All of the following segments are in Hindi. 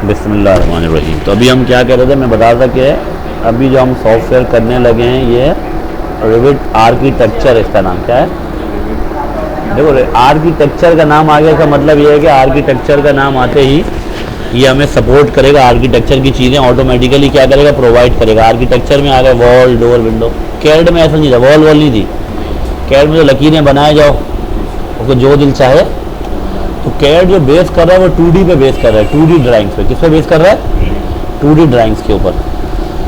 बिस्मिल्लाहिर्रहमानिर्रहीम। तो अभी हम क्या कह रहे थे, मैं बता था कि अभी जो हम सॉफ्टवेयर करने लगे हैं ये रिविट आर्किटेक्चर, इसका नाम क्या है? देखो, आर्किटेक्चर का नाम आ गया, इसका मतलब ये है कि आर्किटेक्चर का नाम आते ही ये हमें सपोर्ट करेगा। आर्किटेक्चर की चीज़ें ऑटोमेटिकली क्या करेगा, प्रोवाइड करेगा। आर्किटेक्चर में आ गया वॉल, डोर, विंडो। कैड में ऐसा नहीं था, वॉल नहीं थी। कैड में जो लकीरें बनाए जाओ, उसको जो दिल चाहे। तो कैड जो बेस कर रहा है वो 2D पे बेस कर रहा है, 2D ड्राइंग्स पे। किस पे बेस कर रहा है? 2D ड्राइंग्स के ऊपर।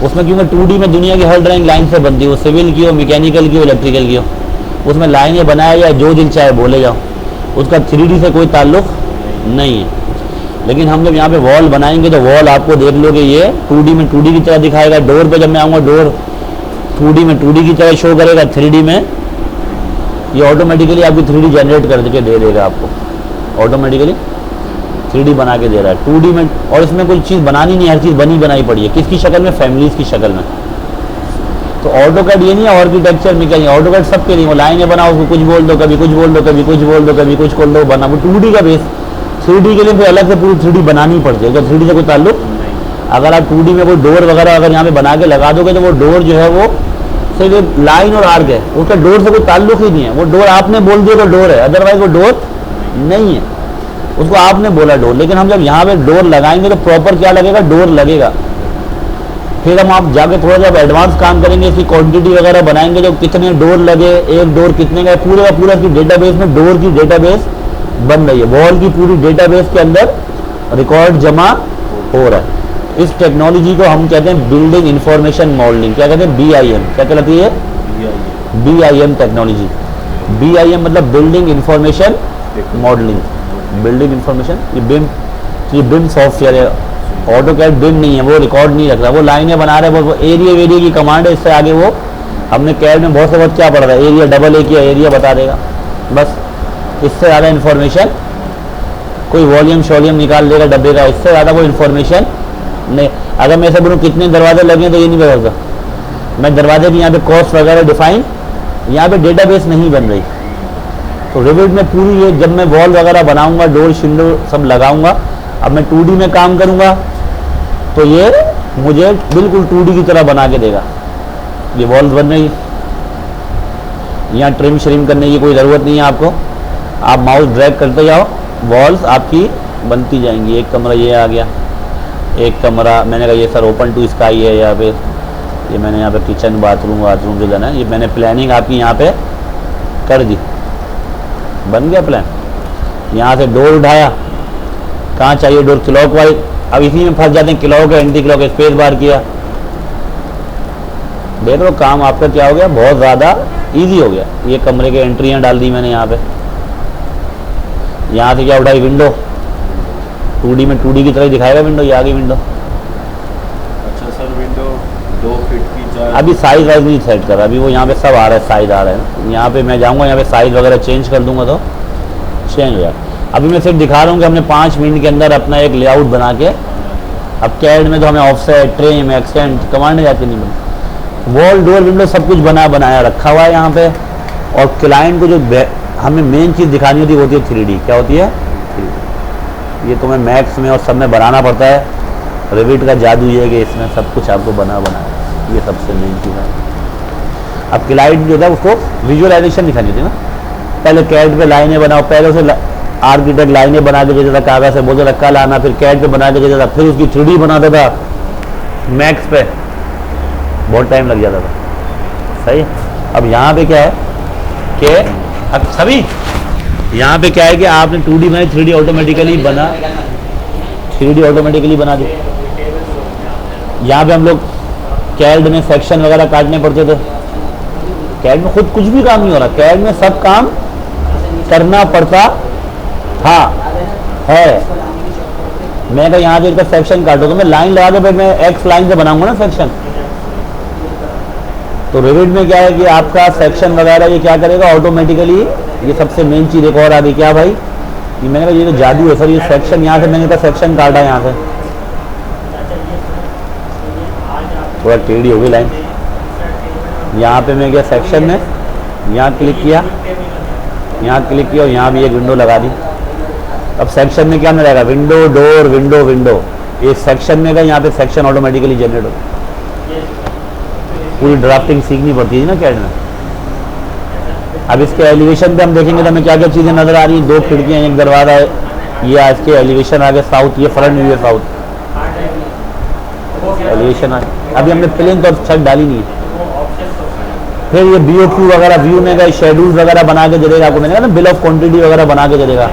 उसमें क्योंकि 2D में दुनिया की हर ड्राइंग लाइन से बनती है, वो सिविल की हो, मैकेनिकल की हो, इलेक्ट्रिकल की हो। उसमें लाइनें बनाया जाए, जो दिल चाहे बोले जाओ, उसका 3D से कोई ताल्लुक नहीं है। लेकिन हम जब यहाँ पे वॉल बनाएंगे तो वॉल आपको देख लोगे ये 2D में 2D की तरह दिखाएगा। डोर पे जब मैं आऊँगा, डोर 2D में 2D की तरह शो करेगा। 3D में ये ऑटोमेटिकली आपकी 3D जनरेट करके दे देगा आपको, ऑटोमेटिकली 3D बना के दे रहा है 2D में। और इसमें कोई चीज़ बनानी नहीं, हर चीज़ बनी बनाई पड़ी है। किसकी शक्ल में? फैमिलीज की शक्ल में। तो ऑटोकैड ये नहीं है आर्किटेक्चर में क्या है, ऑटोकैड सबके लिए। वो लाइनें बनाओ, उसको कुछ बोल दो, कभी कुछ बोल दो, कभी कुछ बोल दो, कभी कुछ खोल दो, बना। वो 2D का बेस। 3D के लिए फिर अलग से पूरी 3D बनानी पड़ती है, तो 3D से कोई ताल्लुक। अगर आप 2D में कोई डोर वगैरह अगर यहाँ पे बना के लगा दोगे तो वो डोर जो है वो सिर्फ लाइन और आर्क है, उसका डोर से कोई ताल्लुक ही नहीं है। वो डोर आपने बोल दिया तो डोर है, अदरवाइज वो डोर नहीं है, उसको आपने बोला डोर। लेकिन हम जब यहाँ पे डोर लगाएंगे तो प्रॉपर क्या लगेगा? डोर लगेगा। फिर हम आप जाके थोड़ा सा एडवांस काम करेंगे, इसकी क्वांटिटी वगैरह बनाएंगे, जो कितने डोर लगे, एक डोर कितने का, पूरे का पूरा इसकी डेटाबेस में डोर की डेटाबेस बन रही है। वॉल की पूरी डेटाबेस के अंदर रिकॉर्ड जमा हो रहा है। इस टेक्नोलॉजी को हम कहते हैं बिल्डिंग इंफॉर्मेशन मॉडलिंग। क्या कहते हैं? BIM। क्या कहलाती है? BIM technology. BIM मतलब building information modelling, building information. ये बिम सॉफ्टवेयर है, ऑटोकैड बिम नहीं है, वो रिकॉर्ड नहीं रख रहा। वो लाइनें बना रहे हैं, वो एरिया की कमांड है। इससे आगे वो हमने कैड में बहुत से वक्त क्या पढ़ा था, एरिया डबल A किया, एरिया बता देगा बस। इससे ज़्यादा इन्फॉर्मेशन कोई वॉल्यूम शॉल्यूम निकाल देगा डब्बे का, इससे ज़्यादा कोई इन्फॉर्मेशन नहीं। अगर मैं ऐसे बोलूँ कितने दरवाजे लगे तो ये नहीं बता सकता मैं। दरवाजे की यहाँ पे कॉस्ट वगैरह डिफाइन, यहाँ पे डेटाबेस नहीं बन रही। तो रिविट में पूरी ये जब मैं वॉल वगैरह बनाऊंगा, डोर शिंडो सब लगाऊंगा, अब मैं 2D में काम करूंगा तो ये मुझे बिल्कुल 2D की तरह बना के देगा। ये वॉल्स बन रही, यहाँ ट्रिम श्रिम करने की कोई ज़रूरत नहीं है आपको। आप माउस ड्रैग करते जाओ, वॉल्स आपकी बनती जाएंगी। एक कमरा ये आ गया, एक कमरा मैंने कहा ये सर ओपन टू स्काई है यहाँ पे। ये मैंने यहाँ पे किचन बाथरूम जो देना है, ये मैंने प्लानिंग आपकी यहाँ पे कर दी, बन गया प्लान। यहाँ से डोर उठाया, कहाँ चाहिए डोर, क्लॉकवाइज। अब इसी में फंस जाते हैं, क्लॉक है, एंटी क्लॉक, स्पेस बार किया। देख लो काम आपका क्या हो गया, बहुत ज़्यादा इजी हो गया। ये कमरे के एंट्रियाँ डाल दी मैंने यहाँ पे। यहाँ से क्या उठाई, विंडो। 2D में 2D की तरह दिखाएगा विंडो, ये आ गई विंडो। अच्छा सर, विंडो 2 फीट की अभी साइज वाइज नहीं सेट कर रहा, अभी वो यहाँ पे सब आ रहा है, साइज आ रहा है। यहाँ पे मैं जाऊँगा, यहाँ पे साइज वगैरह चेंज कर दूंगा तो चेंज हो जाए। अभी मैं सिर्फ दिखा रहा हूँ कि हमने 5 मिनट के अंदर अपना एक लेआउट बना के। अब कैड में तो हमें ऑफसेट, ट्रिम, एक्सटेंड कमांड जाती नहीं बनी। वॉल, डोर, विंडो सब कुछ बनाया रखा हुआ है यहाँ पे। और क्लाइंट को जो हमें मेन चीज़ दिखानी होती है 3D। क्या होती है? 3D। ये तुम्हें मैक्स में और सब में बनाना पड़ता है। रिविट का जादू ये है कि इसमें सब कुछ आपको बनाना, ये सबसे मेन चीज़ है। अब क्लाइंट जो था उसको विजुअलाइजेशन दिखानी होती है ना। पहले कैड पे लाइनें बनाओ, पहले उसे आर्किटेक्ट लाइनें बना के देता था, कागज़ से बोलते रखा लाना, फिर कैड पे बना के देता था, फिर उसकी 3D बनाता था मैक्स पे, बहुत टाइम लग जाता था। सही है। अब यहाँ पे क्या है कि अब सभी यहाँ पे क्या है कि आपने 2D बनाई, 3D ऑटोमेटिकली बना, 3D ऑटोमेटिकली बना दी। यहाँ पे हम लोग कैड में सेक्शन वगैरह काटने पड़ते थे। कैड में खुद कुछ भी काम नहीं हो रहा, कैड में सब काम करना पड़ता था है। मैं कहा यहाँ से इसका सेक्शन काटो तो मैं लाइन लगा के फिर मैं X लाइन से बनाऊंगा ना सेक्शन। तो रिविट में क्या है कि आपका सेक्शन वगैरह ये क्या करेगा ऑटोमेटिकली। ये सबसे मेन चीज़ एक और आ गई, क्या भाई, ये मैंने कहा ये तो जादू है सर। ये सेक्शन यहाँ से मैंने कहा सेक्शन काटा यहाँ से, थोड़ा टेढ़ी हो गई लाइन। यहाँ पे मैं गया सेक्शन में, यहाँ क्लिक किया, और यहाँ भी एक विंडो लगा दी। अब सेक्शन में क्या मिलेगा, विंडो, डोर, विंडो, विंडो। ये सेक्शन में का, यहाँ पे सेक्शन ऑटोमेटिकली जनरेट हो, पूरी ड्राफ्टिंग सीखनी पड़ती है ना कैड में। अब इसके एलिवेशन पे हम देखेंगे तो हमें क्या क्या चीज़ें नज़र आ रही हैं। 2 खिड़कियाँ, एक दरवाज़ा है, ये आज के एलिवेशन आ गए साउथ, ये फ्रंट व्यू है साउथ एलिवेशन आ गया। अभी हमने प्लेन तो छत डाली नहीं है। फिर ये BOQ वगैरह व्यू में गए, शेड्यूल वगैरह बना के चलेगा, आपको मैंने कहा ना बिल ऑफ क्वांटिटी वगैरह बना के चलेगा।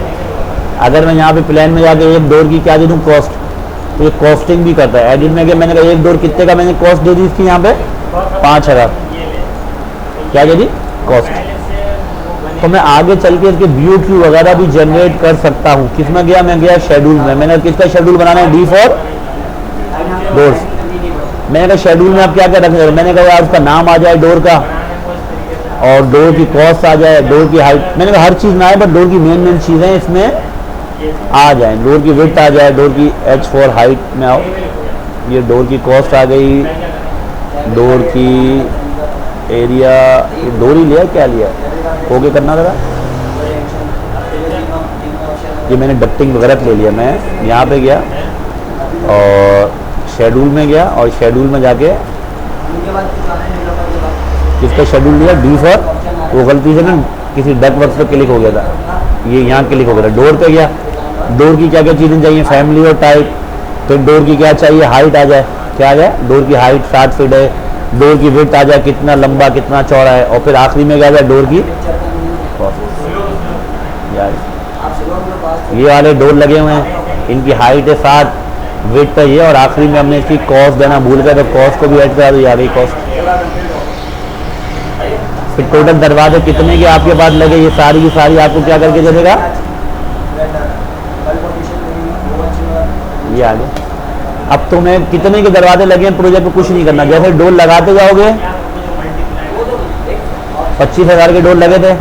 अगर मैं यहाँ पे प्लान में जाके एक डोर की क्या दे दूँ कॉस्ट, तो ये कॉस्टिंग भी करता है। एडिट में कि मैंने कहा एक डोर कितने का मैंने कॉस्ट दे दी इसकी, यहाँ पे 5000 क्या दे दी कॉस्ट। तो मैं आगे चल के इसके BOQ वगैरह भी जनरेट कर सकता हूँ। किस में गया, मैं गया शेड्यूल में। मैंने किसका शेड्यूल बनाना है, D फॉर डोर्स। मैंने कहा शेड्यूल में आप क्या क्या रखना है, मैंने कहा यार उसका नाम आ जाए डोर का, और डोर की कॉस्ट आ जाए, डोर की हाइट। मैंने कहा हर चीज़ ना आए, बट डोर की मेन चीज़ें इसमें आ जाए। डोर की विड्थ आ जाए, डोर की H फॉर हाइट में आओ, ये डोर की कॉस्ट आ गई, डोर की एरिया, ये डोर ही लिया क्या लिया, ओके करना था। ये मैंने डक्टिंग वगैरह ले लिया। मैं यहाँ पे गया और शेड्यूल में गया, और शेड्यूल में जाके किसका शेड्यूल लिया, D फॉर, वो गलती से ना किसी डक वर्क पे क्लिक हो गया था, ये यहाँ क्लिक हो गया था। डोर पे गया, डोर की क्या क्या चीज़ें चाहिए, फैमिली और टाइप। तो डोर की क्या चाहिए, हाइट आ जाए, क्या आ जाए, डोर की हाइट 60 फीट है। डोर की विड्थ आ जाए, कितना लंबा कितना चौड़ा है। और फिर आखिरी में क्या आ जाए, डोर की यार ये वाले डोर लगे हुए हैं, इनकी हाइट है 60, विड्थ है ये, और आखिरी में हमने इसकी कॉस्ट देना भूल गए, तो कॉस्ट को भी ऐड करा दो, आ गई कॉस्ट। फिर टोटल दरवाजे कितने के आपके पास लगे, ये सारी की सारी आपको क्या करके चलेगा, ये आ गया। अब तुम्हें कितने के दरवाजे लगे हैं प्रोजेक्ट में कुछ नहीं करना, जैसे डोर लगाते जाओगे 25,000 के डोर लगे थे।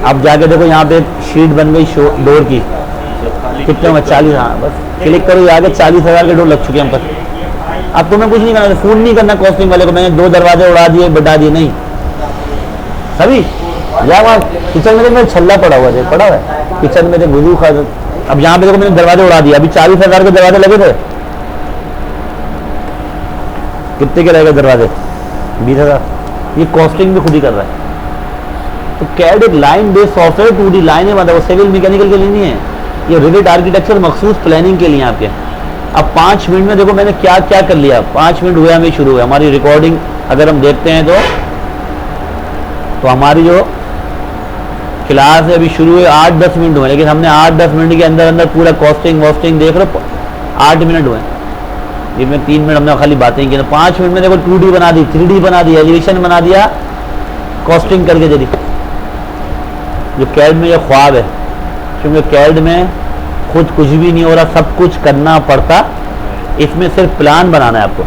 अब जाके देखो यहाँ पे शीट बन गई डोर की, कितने में 40, हाँ बस क्लिक करो, आगे 40,000 के डोर लग चुके हैं हम पर। अब तुम्हें कुछ नहीं करना, फोन नहीं करना कॉस्टिंग वाले को, मैंने 2 दरवाजे उड़ा दिए बढ़ा दिए, नहीं सभी या वहाँ किचन में तो मेरा छल्ला पड़ा हुआ है, पड़ा हुआ है किचन में, गुरु खा। अब यहाँ पे देखो मैंने दरवाजे उड़ा दिया, अभी 40,000 के दरवाजे लगे थे, कितने के रहेगा दरवाजे, 20,000। ये कॉस्टिंग भी खुद ही कर रहा है। तो कैड एक लाइन बेस्ड सॉफ्टवेयर 2D लाइनें मतलब सिविल मैकेनिकल के लिए नहीं है, ये रिविट आर्किटेक्चर मखसूस प्लानिंग के लिए आपके। अब 5 मिनट में देखो मैंने क्या क्या कर लिया, 5 मिनट हुए हमें शुरू हुआ। हमारी रिकॉर्डिंग अगर हम देखते हैं तो हमारी जो क्लास है अभी शुरू हुए 8-10 मिनट हुए, लेकिन हमने 8-10 मिनट के अंदर अंदर पूरा कॉस्टिंग वॉस्टिंग देख लो 8 मिनट हुए, जिनमें 3 मिनट हमने खाली बातें की। 5 मिनट में देखो 2D बना दी, 3D बना दी, एलिवेशन बना दिया, कॉस्टिंग करके दे दी। जो कैड में ये ख्वाब है, क्योंकि कैड में खुद कुछ भी नहीं हो रहा, सब कुछ करना पड़ता, इसमें सिर्फ प्लान बनाना है आपको।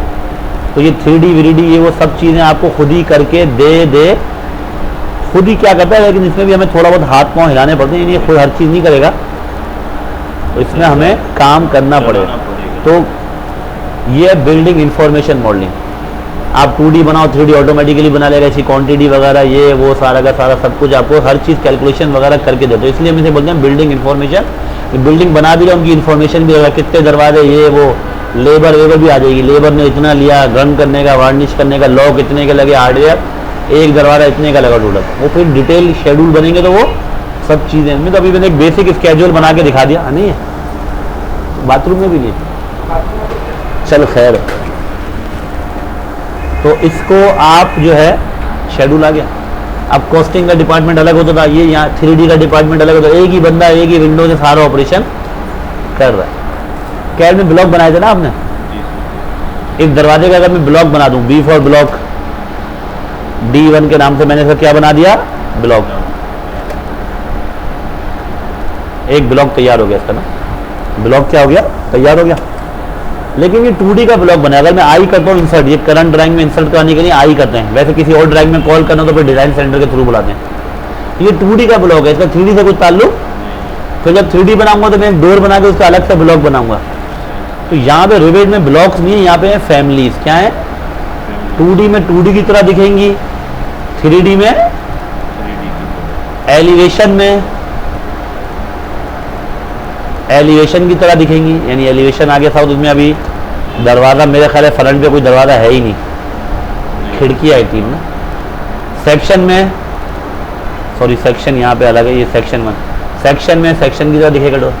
तो ये 3D VD ये वो सब चीज़ें आपको खुद ही करके दे खुद ही क्या करता है, लेकिन इसमें भी हमें थोड़ा बहुत हाथ पांव हिलाने पड़ते हैं, ये खुद हर चीज़ नहीं करेगा, तो इसमें हमें काम करना पड़ेगा। तो ये बिल्डिंग इंफॉर्मेशन मॉडलिंग, आप 2D बनाओ 3D ऑटोमेटिकली बना लेगा, इसकी क्वांटिटी वगैरह ये वो सारा का सारा सब कुछ आपको हर चीज़ कैलकुलेशन वगैरह करके देते हो। इसलिए हम इसे बोलते हैं बिल्डिंग इंफॉर्मेशन। बिल्डिंग बना भी रहा उनकी इन्फॉर्मेशन भी होगा, कितने दरवाजे ये वो, लेबर भी आ जाएगी, लेबर ने इतना लिया, रन करने का, वार्निश करने का, लॉक इतने के लगे, हार्डवेयर एक दरवाजा इतने का लगा टोटल। वो फिर डिटेल शेड्यूल बनेंगे तो वो सब चीज़ें में। तो अभी मैंने एक बेसिक स्केड्यूल बना के दिखा दिया, नहीं है बाथरूम में भी नहीं, चल खैर। तो इसको आप जो है शेड्यूल आ गया। अब कॉस्टिंग का डिपार्टमेंट अलग होता था, ये यहाँ 3D का डिपार्टमेंट अलग होता है, एक ही बंदा एक ही विंडो से सारा ऑपरेशन कर रहा है। कैड में ब्लॉक बनाए थे ना आपने, एक दरवाजे का अगर मैं ब्लॉक बना दूं, B फॉर ब्लॉक, D1 के नाम से मैंने इसका क्या बना दिया, ब्लॉक। एक ब्लॉक तैयार हो गया इसका ना, ब्लॉक क्या हो गया, तैयार हो गया। लेकिन ये 2D का ब्लॉक बना, अगर मैं आई करता हूँ इंसर्ट, ये करंट ड्राइंग में इंसर्ट कराने के लिए आई करते हैं, वैसे किसी और ड्राइंग में कॉल करना तो फिर डिजाइन सेंटर के थ्रू बुलाते हैं। ये 2D का ब्लॉक है, इसका 3D से कुछ ताल्लुक। फिर जब 3D बनाऊंगा तो मैं एक डोर बना के उसका अलग से ब्लॉक बनाऊंगा। तो यहाँ पे रिवेट में ब्लॉक्स नहीं है, यहाँ पे है फैमिलीज। क्या है, 2D में 2D की तरह दिखेंगी, 3D में एलिवेशन में एलिवेशन की तरह दिखेंगी, यानी एलिवेशन आगे साउथ, उसमें अभी दरवाज़ा मेरे ख्याल है फ्रंट पे कोई दरवाज़ा है ही नहीं, खिड़की आई थी ना। सेक्शन में, सॉरी सेक्शन यहाँ पे अलग है, ये सेक्शन में, सेक्शन में सेक्शन की तरह दिखेगा डोर।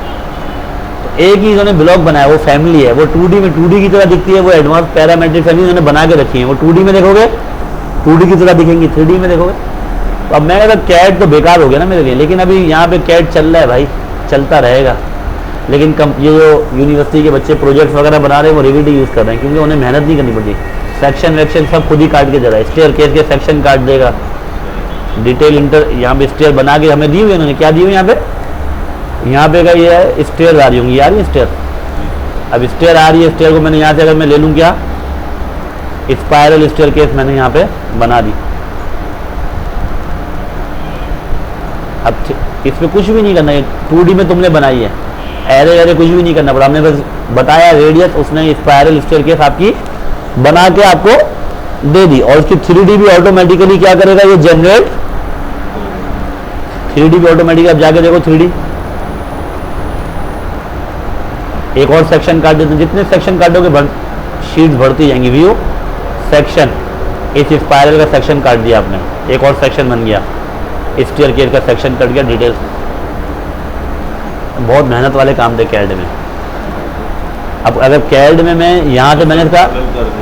तो एक ही इन्होंने ब्लॉक बनाया, वो फैमिली है, वो 2D में 2D की तरह दिखती है, वो एडवांस पैरामेट्रिक फैमिली इन्होंने बना के रखी है। वो 2D में देखोगे 2D की तरह दिखेंगी, 3D में देखोगे। तो अब मैं कहता कैड तो बेकार हो गया ना मेरे लिए, लेकिन अभी यहाँ पे कैड चल रहा है भाई, चलता रहेगा। लेकिन ये जो यूनिवर्सिटी के बच्चे प्रोजेक्ट्स वगैरह बना रहे हैं वो रिविट ही यूज़ कर रहे हैं, क्योंकि उन्हें मेहनत नहीं करनी पड़ती। सेक्शन वेक्शन सब खुद ही काट के दे रहा है, स्टेयर केस के सेक्शन काट देगा, डिटेल इंटर यहाँ पे स्टेयर बना के हमें दी हुई इन्होंने। क्या दी हुई यहाँ पे का ये है स्टेयर आ रही होंगी, आ रही है स्टेयर। अब स्टेयर आ रही है, स्टेयर को मैंने यहाँ से अगर मैं ले लूँ क्या, स्पायरल स्टेयर केस मैंने यहाँ पे बना दी। अब इसमें कुछ भी नहीं करना है, 2D में तुमने बनाई है, एरे कुछ भी नहीं करना पड़ा, हमने बस बताया रेडियस, उसने स्पायरल स्टेयर केस आपकी बना के आपको दे दी। और उसकी 3D भी ऑटोमेटिकली क्या करेगा, ये जनरेट 3D भी ऑटोमेटिकली। अब जाके देखो 3D, एक और सेक्शन काट देते हैं, जितने सेक्शन काटोगे शीट्स बढ़ती जाएंगी। व्यू सेक्शन, इस स्पायरल का सेक्शन काट दिया आपने, एक और सेक्शन बन गया, स्टेयर केस का सेक्शन कट गया, डिटेल्स। बहुत मेहनत वाले काम थे कैड में। अब अगर कैड में मैं यहाँ से मैंने इसका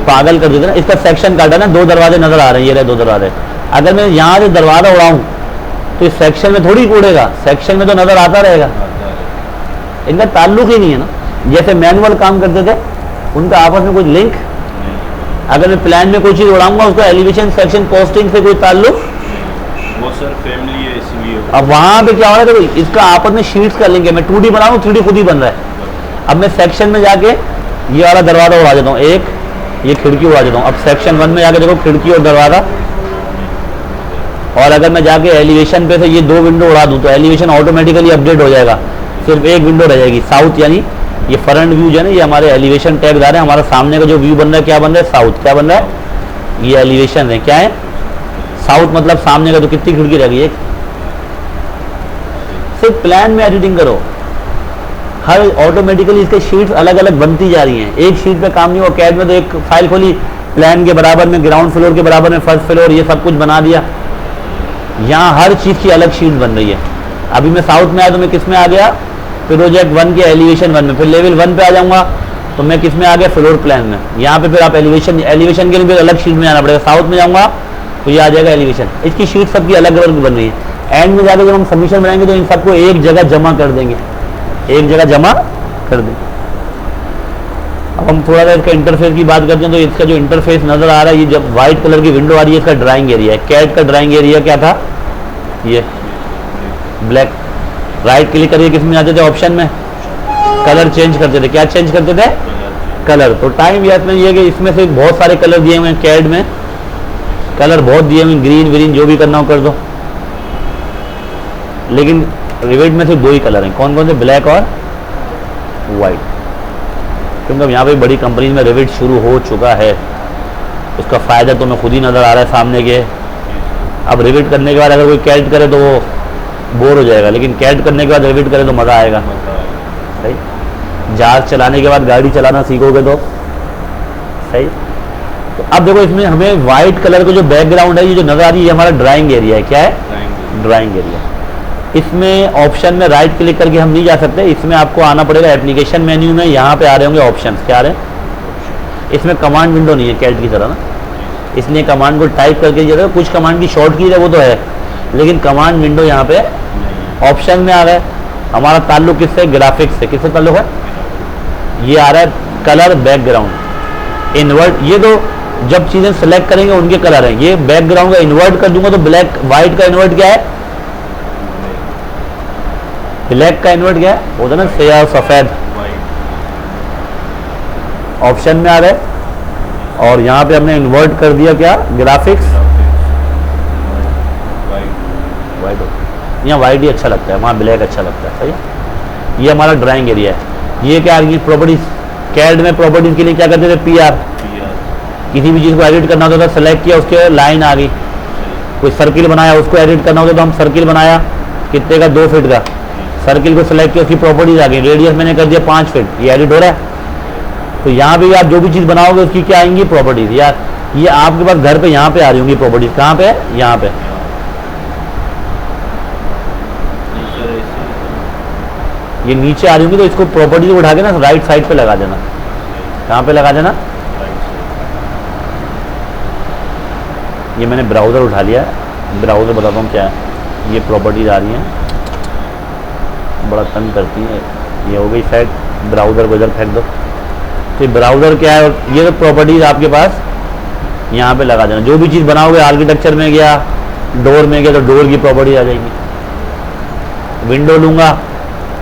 पागल कर देता ना, इसका सेक्शन काटा ना, 2 दरवाजे नजर आ रहे हैं, ये रहे 2 दरवाजे। अगर मैं यहाँ से दरवाजा उड़ाऊँ तो इस सेक्शन में थोड़ी उड़ेगा, सेक्शन में तो नजर आता रहेगा, इनका ताल्लुक ही नहीं है ना। जैसे मैनुअल काम करते थे उनका आपस में कुछ लिंक, अगर मैं प्लान में कोई चीज़ उड़ाऊंगा उसका एलिवेशन सेक्शन पोस्टिंग से कोई ताल्लुक, वो सर फैमिली है इसलिए। अब वहां पे क्या हो रहा है, देखो इसका आपस में शीट्स का लिंक है। मैं 2D बना रहा हूँ, 3D खुद ही बन रहा है। अब मैं सेक्शन में जाके ये वाला दरवाजा उड़ा देता हूँ, एक ये खिड़की उड़ा देता हूँ। अब सेक्शन 1 में जाके देखो खिड़की और दरवाजा, और अगर मैं जाके एलिवेशन पे से ये 2 विंडो उड़ा दूँ तो एलिवेशन ऑटोमेटिकली अपडेट हो जाएगा, सिर्फ एक विंडो रह जाएगी साउथ, यानी ये फ्रंट व्यू जो है ना, ये हमारे एलिवेशन टैग आ रहे हैं। हमारा सामने का जो व्यू बन रहा है क्या बन रहा है, साउथ। क्या बन रहा है, ये एलिवेशन है, क्या है साउथ, मतलब सामने का। तो कितनी खिड़की रह गई, एक। सिर्फ प्लान में एडिटिंग करो, हर ऑटोमेटिकली इसके शीट्स अलग अलग बनती जा रही हैं, एक शीट पे काम नहीं हुआ। कैड में तो एक फाइल खोली, प्लान के बराबर में ग्राउंड फ्लोर के बराबर में फर्स्ट फ्लोर, ये सब कुछ बना दिया। यहाँ हर चीज़ की अलग शीट बन रही है। अभी मैं साउथ में आया तो मैं किस में आ गया, प्रोजेक्ट 1 के एलिवेशन 1 में। फिर लेवल 1 पे आ जाऊंगा तो मैं किस में आ गया, फ्लोर प्लान में। यहाँ पे फिर आप एलिवेशन के लिए अलग शीट में आना पड़ेगा। साउथ में जाऊंगा तो ये आ जाएगा एलिवेशन। इसकी शीट सबकी अलग अलग बन रही है। एंड में जाकर जब हम सबमिशन बनाएंगे तो इन सबको एक जगह जमा कर देंगे, एक जगह जमा कर देंगे। अब हम थोड़ा सा इसका इंटरफेस की बात करते हैं तो इसका जो इंटरफेस नजर आ रहा है, ये जब व्हाइट कलर की विंडो आ रही है, इसका ड्राइंग एरिया है। कैड का ड्राइंग एरिया क्या था, ये ब्लैक। राइट क्लिक करके किस में जाते थे, ऑप्शन में कलर चेंज करते थे। क्या चेंज करते थे, कलर। तो टाइम याद में ये कि इसमें से बहुत सारे कलर दिए हुए हैं, कैड में कलर बहुत दिए हुए हैं, ग्रीन व्रीन जो भी करना हो कर दो। लेकिन रिविट में सिर्फ 2 ही कलर हैं, कौन कौन से, ब्लैक और वाइट। क्योंकि अब यहाँ पे बड़ी कंपनी में रिविट शुरू हो चुका है, उसका फ़ायदा तो मैं खुद ही नज़र आ रहा है सामने के। अब रिविट करने के बाद अगर कोई कैड करे तो वो बोर हो जाएगा, लेकिन कैड करने के बाद रिविट करे तो मज़ा आएगा। सही, जहाज चलाने के बाद गाड़ी चलाना सीखोगे तो सही। तो अब देखो इसमें हमें वाइट कलर का जो बैकग्राउंड है, ये जो नज़र आ रही है, ये हमारा ड्राइंग एरिया है। क्या है, ड्राइंग एरिया। इसमें ऑप्शन में राइट क्लिक करके हम नहीं जा सकते, इसमें आपको आना पड़ेगा एप्लीकेशन मेन्यू में। यहाँ पे आ रहे होंगे ऑप्शंस, क्या आ रहे हैं, इसमें कमांड विंडो नहीं है कैड की तरह ना, इसलिए कमांड को टाइप करके जगह कुछ कमांड की शॉर्ट की है वो तो है, लेकिन कमांड विंडो यहाँ पे ऑप्शन में आ रहा है। हमारा ताल्लुक किससे, ग्राफिक्स से। किससे ताल्लुक है, ये आ रहा है कलर बैकग्राउंड इन्वर्ट। ये तो जब चीज़ें सेलेक्ट करेंगे उनके कलर हैं। ये बैकग्राउंड का इन्वर्ट कर दूंगा तो ब्लैक, वाइट का इन्वर्ट क्या है, ब्लैक का इन्वर्ट क्या है, होता है ना सया सफ़ेद। ऑप्शन में आ रहा है और यहाँ पे हमने इन्वर्ट कर दिया क्या, ग्राफिक्स। वाइट, यहाँ वाइट ही अच्छा लगता है, वहाँ ब्लैक अच्छा लगता है। सही। ये हमारा ड्राइंग एरिया है। ये क्या आ गई, प्रॉपर्टीज। कैड में प्रॉपर्टीज के लिए क्या करते थे, PR। किसी भी चीज़ को एडिट करना होता था, सेलेक्ट किया, उसके लाइन आ गई। कोई सर्किल बनाया, उसको एडिट करना होता तो हम सर्किल बनाया, कितने का, 2 फीट का, सर्किल को सिलेक्ट किया, उसकी प्रॉपर्टीज आ गई, रेडियस मैंने कर दिया 5 फीट, ये एडिट हो रहा है। तो यहाँ पे आप जो भी चीज़ बनाओगे उसकी क्या आएंगी प्रॉपर्टीज, या ये आपके पास घर पे यहाँ पे आ रही होंगी प्रॉपर्टीज, कहाँ पे, यहाँ पे। ये नीचे आ रही होंगी, तो इसको प्रॉपर्टीज उठा के ना राइट साइड पे लगा देना। कहाँ पे लगा देना, ये मैंने ब्राउज़र उठा लिया है, ब्राउज़र बताता हूँ क्या है। ये प्रॉपर्टीज आ रही हैं, बड़ा तंग करती है। ये हो गई सेट, ब्राउज़र को इधर फेंक दो। तो ये ब्राउज़र क्या है, और ये तो प्रॉपर्टीज आपके पास यहाँ पे लगा देना। जो भी चीज़ बनाओगे, आर्किटेक्चर में गया, डोर में गया तो डोर की प्रॉपर्टी आ जाएगी। विंडो लूँगा,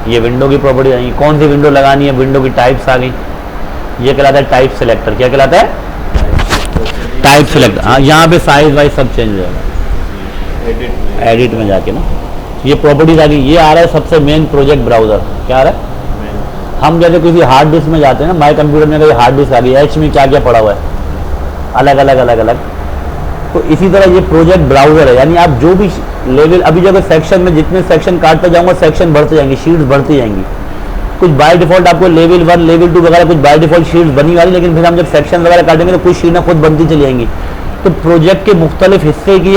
ये विंडो की प्रॉपर्टी आएगी। कौन सी विंडो लगानी है, विंडो की टाइप्स आ गई। ये कहलाता है टाइप सिलेक्टर। क्या कहलाता है, टाइप सिलेक्टर। हाँ, यहाँ पे साइज वाइज सब चेंज हो जाएगा एडिट में जाके ना। ये प्रॉपर्टीज आ गई। ये आ रहा है सबसे मेन प्रोजेक्ट ब्राउज़र। क्या आ रहा है, हम जैसे किसी हार्ड डिस्क में जाते हैं ना, माई कंप्यूटर में कहीं हार्ड डिस्क आ गई, एच में क्या क्या पड़ा हुआ है, अलग अलग अलग अलग। तो इसी तरह ये प्रोजेक्ट ब्राउज़र है, यानी आप जो भी लेवल, अभी जब सेक्शन में जितने सेक्शन काटते जाऊंगा सेक्शन बढ़ते जाएंगे, शीट्स बढ़ती जाएंगी। कुछ बाय डिफॉल्ट आपको लेवल 1 लेवल 2 वगैरह कुछ बाय डिफॉल्ट शीट्स बनी वाली, लेकिन फिर हम जब सेक्शन वगैरह काटेंगे तो कुछ शीटें खुद बनती चली जाएंगी। तो प्रोजेक्ट के मुख्तलिफ हिस्से की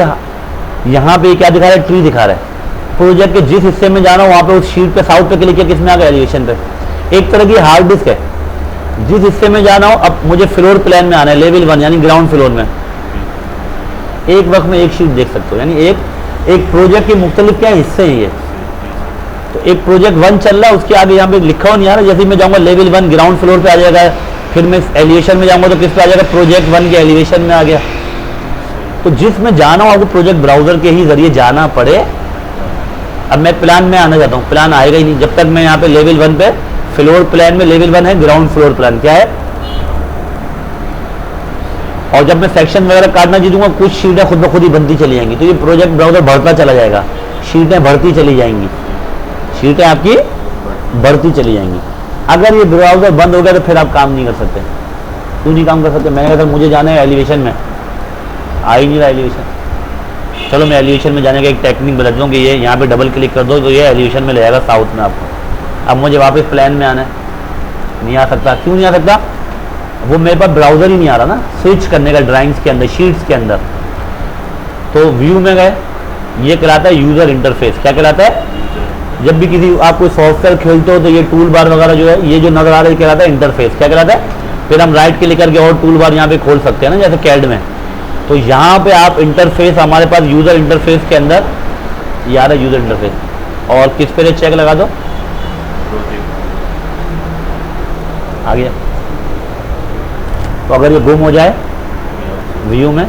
यहाँ पे क्या दिखा रहा है, ट्री दिखा रहा है। प्रोजेक्ट के जिस हिस्से में जाना हो वहाँ पे उस शीट पे साउथ पे क्लिक किया, किसमें आ गया, एलिवेशन पे। एक तरह की हार्ड डिस्क है, जिस हिस्से में जाना हो, अब मुझे फ्लोर प्लान में आना है, लेवल 1 यानी ग्राउंड फ्लोर में, एक वक्त में एक शीट देख सकते हो। यानी एक प्रोजेक्ट के मुख्तलिफ क्या हिस्से हैं ये। तो एक प्रोजेक्ट 1 चल रहा है, उसके आगे यहाँ पे लिखा हुआ नहीं आ रहा। जैसे मैं जाऊँगा लेवल 1 ग्राउंड फ्लोर पे आ जाएगा, फिर मैं एलिवेशन में जाऊँगा तो किस पे आ जाएगा, प्रोजेक्ट 1 के एलिवेशन में आ गया। तो जिसमें जाना हो आपको प्रोजेक्ट ब्राउज़र के ही जरिए जाना पड़े। अब मैं प्लान में आना चाहता हूँ, प्लान आएगा ही नहीं जब तक मैं यहाँ पे लेवल 1 पे, फ्लोर प्लान में लेवल 1 है, ग्राउंड फ्लोर प्लान क्या है। और जब मैं सेक्शन वगैरह काटना जीतूंगा, कुछ शीटें खुद ब खुद ही बनती चली जाएंगी। तो ये प्रोजेक्ट ब्राउज़र बढ़ता चला जाएगा, शीटें बढ़ती चली जाएंगी, शीटें आपकी बढ़ती चली जाएंगी। अगर ये ब्राउज़र बंद हो गया तो फिर आप काम नहीं कर सकते। क्यों नहीं काम कर सकते, मैंने कहा मुझे जाना है एलिवेशन में, आ ही नहीं रहा एलिवेशन। चलो मैं एलिवेशन में जाने का एक टेक्निक बता दूँ कि ये यहाँ पे डबल क्लिक कर दो तो ये एलिवेशन में ले जाएगा साउथ में आपको। अब मुझे वापस प्लान में आना है, नहीं आ सकता। क्यों नहीं आ सकता, वो मेरे पास ब्राउज़र ही नहीं आ रहा ना स्विच करने का, ड्राइंग्स के अंदर, शीट्स के अंदर। तो व्यू में गए, ये कहलाता है यूज़र इंटरफेस। क्या कहलाता है, जब भी किसी आप कोई सॉफ्टवेयर खेलते हो तो ये टूल बार वगैरह जो है, ये जो नजर आ रहा है कहलाता है इंटरफेस। क्या कहलाता है, फिर हम राइट क्लिक करके और टूल बार यहाँ पे खोल सकते हैं ना, जैसे कैड में। तो यहाँ पे आप इंटरफेस, हमारे पास यूज़र इंटरफेस के अंदर ये आ रहा है यूज़र इंटरफेस। और किस पे चेक लगा दो, आ गया। तो अगर ये गुम हो जाए व्यू में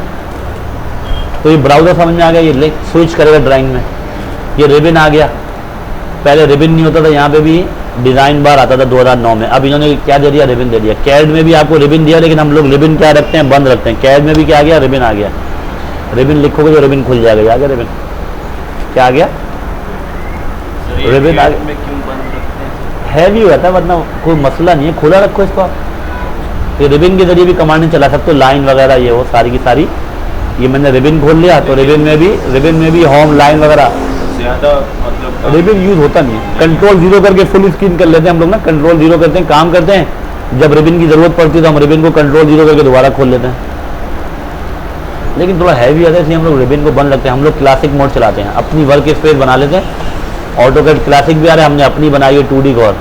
तो ये ब्राउज़र समझ में आ गया, ये स्विच करेगा ड्राइंग में। ये रिबन आ गया, पहले रिबन नहीं होता था, यहाँ पे भी डिज़ाइन बार आता था 2009 में। अब इन्होंने क्या दे दिया, रिबन दे दिया। कैड में भी आपको रिबन दिया, लेकिन हम लोग रिबन क्या रखते हैं, बंद रखते हैं। कैड में भी क्या आ गया, रिबन आ गया। रिबन लिखोगे तो रिबन खुल जाएगा, आ गया रिबन, क्या आ गया, रिबन आ गया। हैवी होता है, वरना कोई मसला नहीं है, खुला रखो इसको आप। ये रिबन के जरिए भी कमांड चला सकते हो, लाइन वगैरह ये वो सारी की सारी। ये मैंने रिबन खोल लिया तो रिबन में भी होम लाइन वगैरह ज़्यादा मतलब रिबन यूज होता नहीं है। कंट्रोल 0 करके फुल स्क्रीन कर लेते हैं हम लोग ना, कंट्रोल 0 करते हैं, काम करते हैं। जब रिबन की जरूरत पड़ती है तो हम रिबन को कंट्रोल 0 करके दोबारा खोल लेते हैं। लेकिन थोड़ा हैवी आता है, इसलिए हम लोग रिबन को बंद रखते हैं। हम लोग क्लासिक मोड चलाते हैं, अपनी वर्क स्पेस बना लेते हैं। ऑटोकैड क्लासिक भी आ रहा है, हमने अपनी बनाई है 2D और,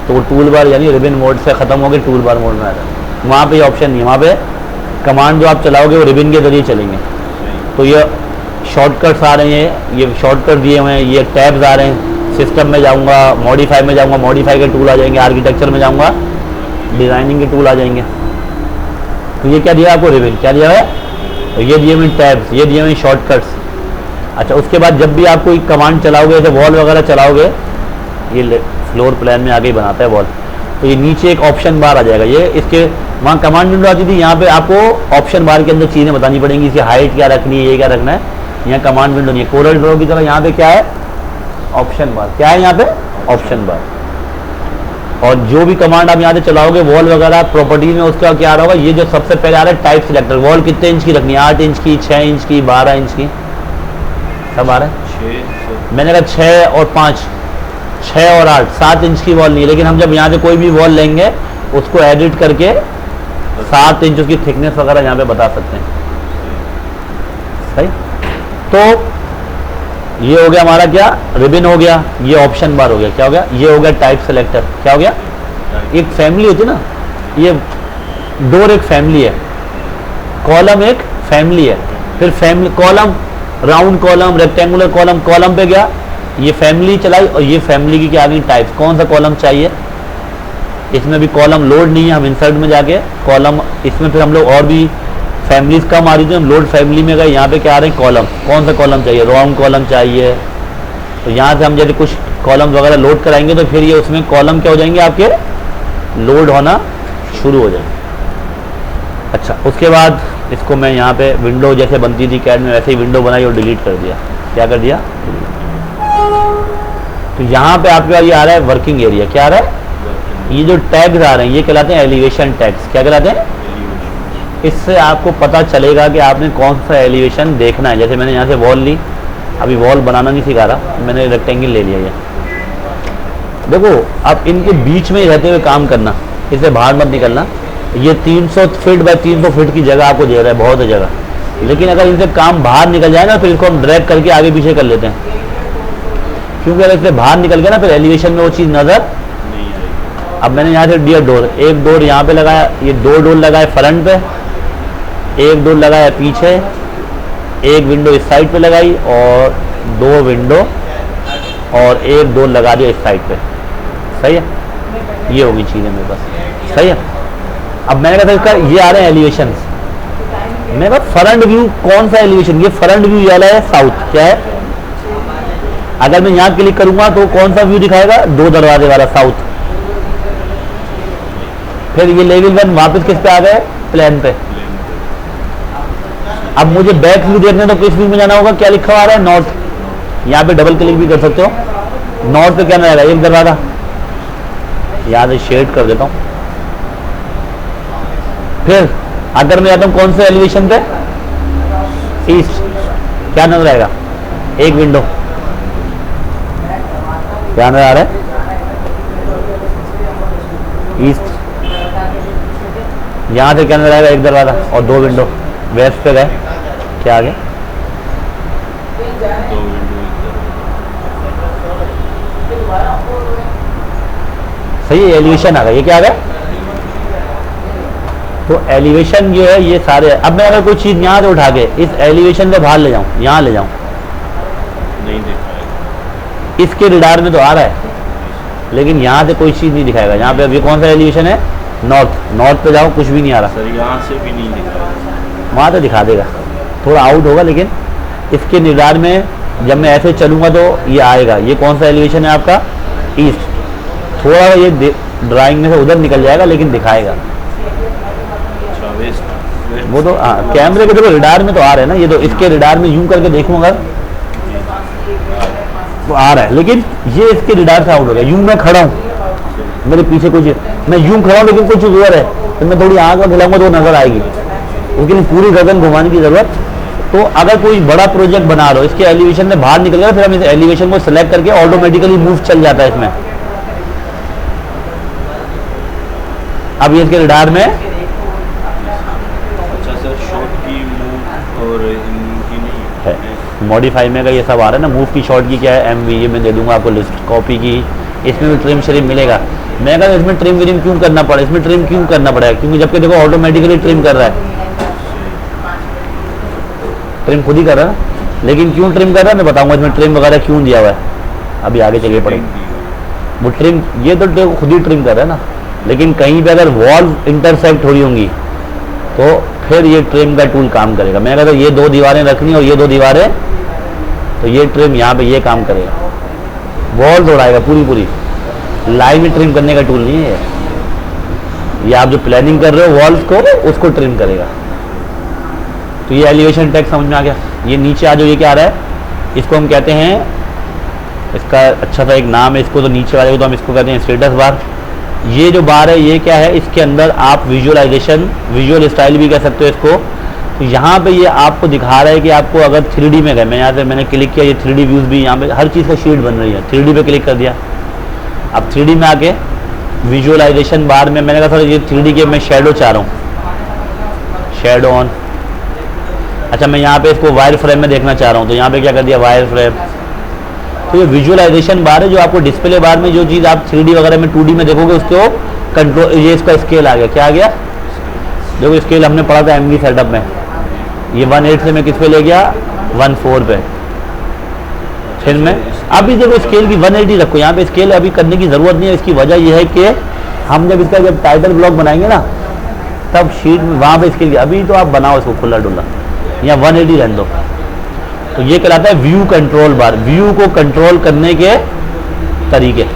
तो वो टूल बार यानी रिबन मोड से खत्म हो गए, टूल बार मोड में आ रहा है। वहाँ पे ऑप्शन नहीं है, वहाँ पे कमांड जो आप चलाओगे वो रिबन के जरिए चलेंगे। तो ये शॉर्टकट्स आ रहे हैं, ये शॉर्टकट दिए हुए हैं, ये टैब्स आ रहे हैं। सिस्टम में जाऊँगा, मॉडिफाई में जाऊँगा, मॉडिफाई के टूल आ जाएंगे। आर्किटेक्चर में जाऊँगा, डिज़ाइनिंग के टूल आ जाएंगे। तो ये क्या दिया आपको, रिबन क्या दिया है, तो ये दिए हुए टैब्स, ये दिए हुए शॉर्टकट्स। अच्छा, उसके बाद जब भी आप कोई कमांड चलाओगे, जैसे वॉल वगैरह चलाओगे, ये फ्लोर प्लान में आगे ही बनाता है वॉल, तो ये नीचे एक ऑप्शन बार आ जाएगा। ये इसके वहाँ कमांड विंडो आती थी, यहाँ पे आपको ऑप्शन बार के अंदर चीज़ें बतानी पड़ेंगी, इसकी हाइट क्या रखनी है, ये क्या रखना है। यहाँ कमांड विंडो नहीं है। कोरल ड्रॉ की तरह यहाँ पे क्या है, ऑप्शन बार। क्या है यहाँ पे, ऑप्शन बार। और जो भी कमांड आप यहाँ से चलाओगे वॉल वगैरह प्रॉपर्टीज में, उसका क्या आ रहा होगा, ये जो सबसे पहले आ रहा है टाइप सिलेक्टर। वॉल कितने इंच की रखनी है, 8 इंच की, 6 इंच की, 12 इंच की, सब आ रहा है। मैंने कहा 6 और 5, 6 और 8 7 इंच की वॉल नहीं है, लेकिन हम जब यहाँ से कोई भी वॉल लेंगे उसको एडिट करके 7 इंच उसकी थिकनेस वगैरह यहाँ पे बता सकते हैं। सही। तो ये हो गया हमारा क्या, रिबन हो गया, ये ऑप्शन बार हो गया, क्या हो गया, ये हो गया टाइप सेलेक्टर, क्या हो गया, एक फैमिली होती है ना, ये डोर एक फैमिली है, कॉलम एक फैमिली है, फिर family column, round column, rectangular column, column पे गया, ये फैमिली चलाई और ये फैमिली की क्या आ गई टाइप्स, कौन सा कॉलम चाहिए, इसमें भी कॉलम लोड नहीं है, हम इंसर्ट में जाके कॉलम, इसमें फिर हम लोग और भी फैमिलीज कम आ रही थी, हम लोड फैमिली में गए, यहाँ पे क्या आ रहे हैं कॉलम, कौन सा कॉलम चाहिए, राउंड कॉलम चाहिए, तो यहाँ से हम जैसे कुछ कॉलम वगैरह लोड कराएंगे तो फिर ये उसमें कॉलम क्या हो जाएंगे आपके लोड होना शुरू हो जाएंगे। अच्छा, उसके बाद इसको मैं यहाँ पे विंडो जैसे बनती थी कैड में वैसे ही विंडो बनाई और डिलीट कर दिया, क्या कर दिया, तो यहाँ पे आपके पास ये आ रहा है वर्किंग एरिया, क्या आ रहा है, ये जो टैग्स आ रहे हैं ये कहलाते हैं एलिवेशन टैग्स, क्या कहलाते हैं, इससे आपको पता चलेगा कि आपने कौन सा एलिवेशन देखना है। जैसे मैंने यहाँ से वॉल ली, अभी वॉल बनाना नहीं सिखा रहा, मैंने रेक्टेंगल ले लिया, ये देखो अब इनके बीच में ही रहते हुए काम करना, इससे बाहर मत निकलना। ये 300 फीट बाय 300 फीट की जगह आपको दे रहा है, बहुत है जगह, लेकिन अगर इनसे काम बाहर निकल जाए ना फिर इसको हम ड्रैग करके आगे पीछे कर लेते हैं, क्योंकि अगर इससे बाहर निकल गया ना फिर एलिवेशन में वो चीज़ नज़र नहीं आएगी। अब मैंने यहाँ से दिया डोर, एक डोर यहाँ पे लगाया, ये 2 डोर लगाए फ्रंट पे, एक डोर लगाया पीछे, एक विंडो इस साइड पे लगाई और 2 विंडो और एक डोर लगा दिया इस साइड पे। सही है, ये होगी चीज़ें मेरे पास। सही है, अब मैंने कहा था इसका ये आ रहे हैं एलिवेशन, मेरे पास फ्रंट व्यू कौन सा एलिवेशन, ये फ्रंट व्यू वाला है साउथ, क्या है, अगर मैं यहाँ क्लिक करूंगा तो कौन सा व्यू दिखाएगा, 2 दरवाजे वाला साउथ। फिर ये लेवल 1 वापस किस पे आ गए, प्लेन पे। अब मुझे बैक व्यू देखने तो किस व्यू में जाना होगा, क्या लिखा हुआ आ रहा है, नॉर्थ, यहाँ पे डबल क्लिक भी कर सकते हो। नॉर्थ पे क्या रहेगा, एक दरवाजा, यहाँ से शेड कर देता हूँ। फिर अगर मैं जाता हूँ कौन से एलिवेशन पे, ईस्ट, क्या नजर आएगा, एक विंडो, क्या नजर आ रहा है, ईस्ट। यहाँ से क्या नजर आएगा, एक दरवाजा और 2 विंडो। वेस्ट पे गए, क्या आ गया, 2 विंडो। सही है, एलिवेशन आ गया, ये क्या आ गया, तो एलिवेशन जो है ये सारे। अब मैं अगर कोई चीज़ यहाँ से उठा के इस एलिवेशन से बाहर ले जाऊँ, यहाँ ले जाऊँ, नहीं दिखाएगा, इसके रिडार में तो आ रहा है लेकिन यहाँ से कोई चीज़ नहीं दिखाएगा। यहाँ पे अभी कौन सा एलिवेशन है, नॉर्थ, नॉर्थ पे जाओ कुछ भी नहीं आ रहा, सर यहाँ से भी नहीं दिखाएगा, वहाँ तो दिखा देगा, थोड़ा आउट होगा, लेकिन इसके निडार में जब मैं ऐसे चलूँगा तो ये आएगा। ये कौन सा एलिवेशन है आपका, ईस्ट, थोड़ा ये ड्राइंग में से उधर निकल जाएगा लेकिन दिखाएगा। अच्छा वेस्ट, वो तो हाँ, कैमरे के देखो रिडार में तो आ रहे हैं ना, ये तो इसके रिडार में यूं करके देखूंगा तो आ रहा है, लेकिन ये इसके रिडार से आउट हो गया। यूं मैं खड़ा हूँ, मेरे पीछे कुछ, मैं यूं खड़ा हूँ लेकिन कुछ उधर है, तो मैं थोड़ी आँख में खिलाऊंगा तो नजर आएगी, उसके लिए पूरी गर्दन घुमाने की जरूरत। तो अगर कोई बड़ा प्रोजेक्ट बना रहे हो, इसके एलिवेशन से बाहर निकल गया, फिर हम इस एलिवेशन को सिलेक्ट करके ऑटोमेटिकली मूव चल जाता है इसमें। अब ये इसके रिडार में, अच्छा सर शॉट की मूव और इनकी नहीं है, मॉडिफाई में का ये सब आ रहा है ना, मूव की शॉट की क्या है, MV, ये मैं दे दूंगा आपको लिस्ट, कॉपी की, इसमें भी ट्रिम श्रिम मिलेगा। मैं कहता इसमें ट्रिम व्रिम क्यों करना पड़ा, इसमें ट्रिम क्यों करना पड़ेगा, क्योंकि जबकि देखो ऑटोमेटिकली ट्रिम कर रहा है, ट्रिम खुद ही कर रहा है, लेकिन क्यों ट्रिम कर रहा है मैं बताऊंगा इसमें ट्रिम वगैरह क्यों दिया हुआ है, अभी आगे चलिए पड़ेगा। वो ट्रिम, ये तो खुद ही ट्रिम कर रहा है ना, लेकिन कहीं पे अगर वॉल इंटरसेक्ट हो रही होंगी तो फिर ये ट्रिम का टूल काम करेगा। मैं कहता ये 2 दीवारें रखनी और ये 2 दीवारें, तो ये ट्रिम यहाँ पे ये काम करेगा, वॉल दौड़ाएगा पूरी, लाइन में ट्रिम करने का टूल नहीं है ये आप जो प्लानिंग कर रहे हो वॉल्स को, उसको ट्रिम करेगा। तो ये एलिवेशन टैग समझ में आ गया। ये नीचे आ जो ये क्या आ रहा है, इसको हम कहते हैं, इसका अच्छा सा एक नाम है, इसको तो नीचे वाले को तो हम इसको कहते हैं स्टेटस बार। ये जो बार है ये क्या है, इसके अंदर आप विजुअलाइजेशन, विजुअल स्टाइल भी कह सकते हो इसको। तो यहाँ पे ये आपको दिखा रहा है कि आपको अगर 3D में गए, मैं यहाँ से मैंने क्लिक किया, ये 3D व्यूज़ भी यहाँ पे हर चीज़ का शीट बन रही है, 3D पे क्लिक कर दिया अब 3D में आके विजुअलाइजेशन बार में मैंने कहा सर ये 3D के मैं शेडो चाह रहा हूँ, शेडो ऑन। अच्छा मैं यहाँ पे इसको वायर फ्रेम में देखना चाह रहा हूँ, तो यहाँ पे क्या कर दिया, वायर फ्रेम। तो ये विजुअलाइजेशन बार है जो आपको डिस्प्ले बार में जो चीज़ आप 3D वगैरह में 2D में देखोगे उसको कंट्रोल, ये इसका स्केल आ गया, क्या आ गया, देखो स्केल हमने पढ़ा था MD सेटअप में, ये 1.8 से मैं किस पे ले गया, 1.4 पे। फिर मैं अभी देखो स्केल की 180 रखो, यहाँ पे स्केल अभी करने की ज़रूरत नहीं है। इसकी वजह यह है कि हम जब इसका जब टाइटल ब्लॉक बनाएंगे ना तब शीट में वहाँ पे स्केल, अभी तो आप बनाओ इसको खुला डुला, यहाँ 180 रहने दो। तो ये कहलाता है व्यू कंट्रोल बार, व्यू को कंट्रोल करने के तरीके।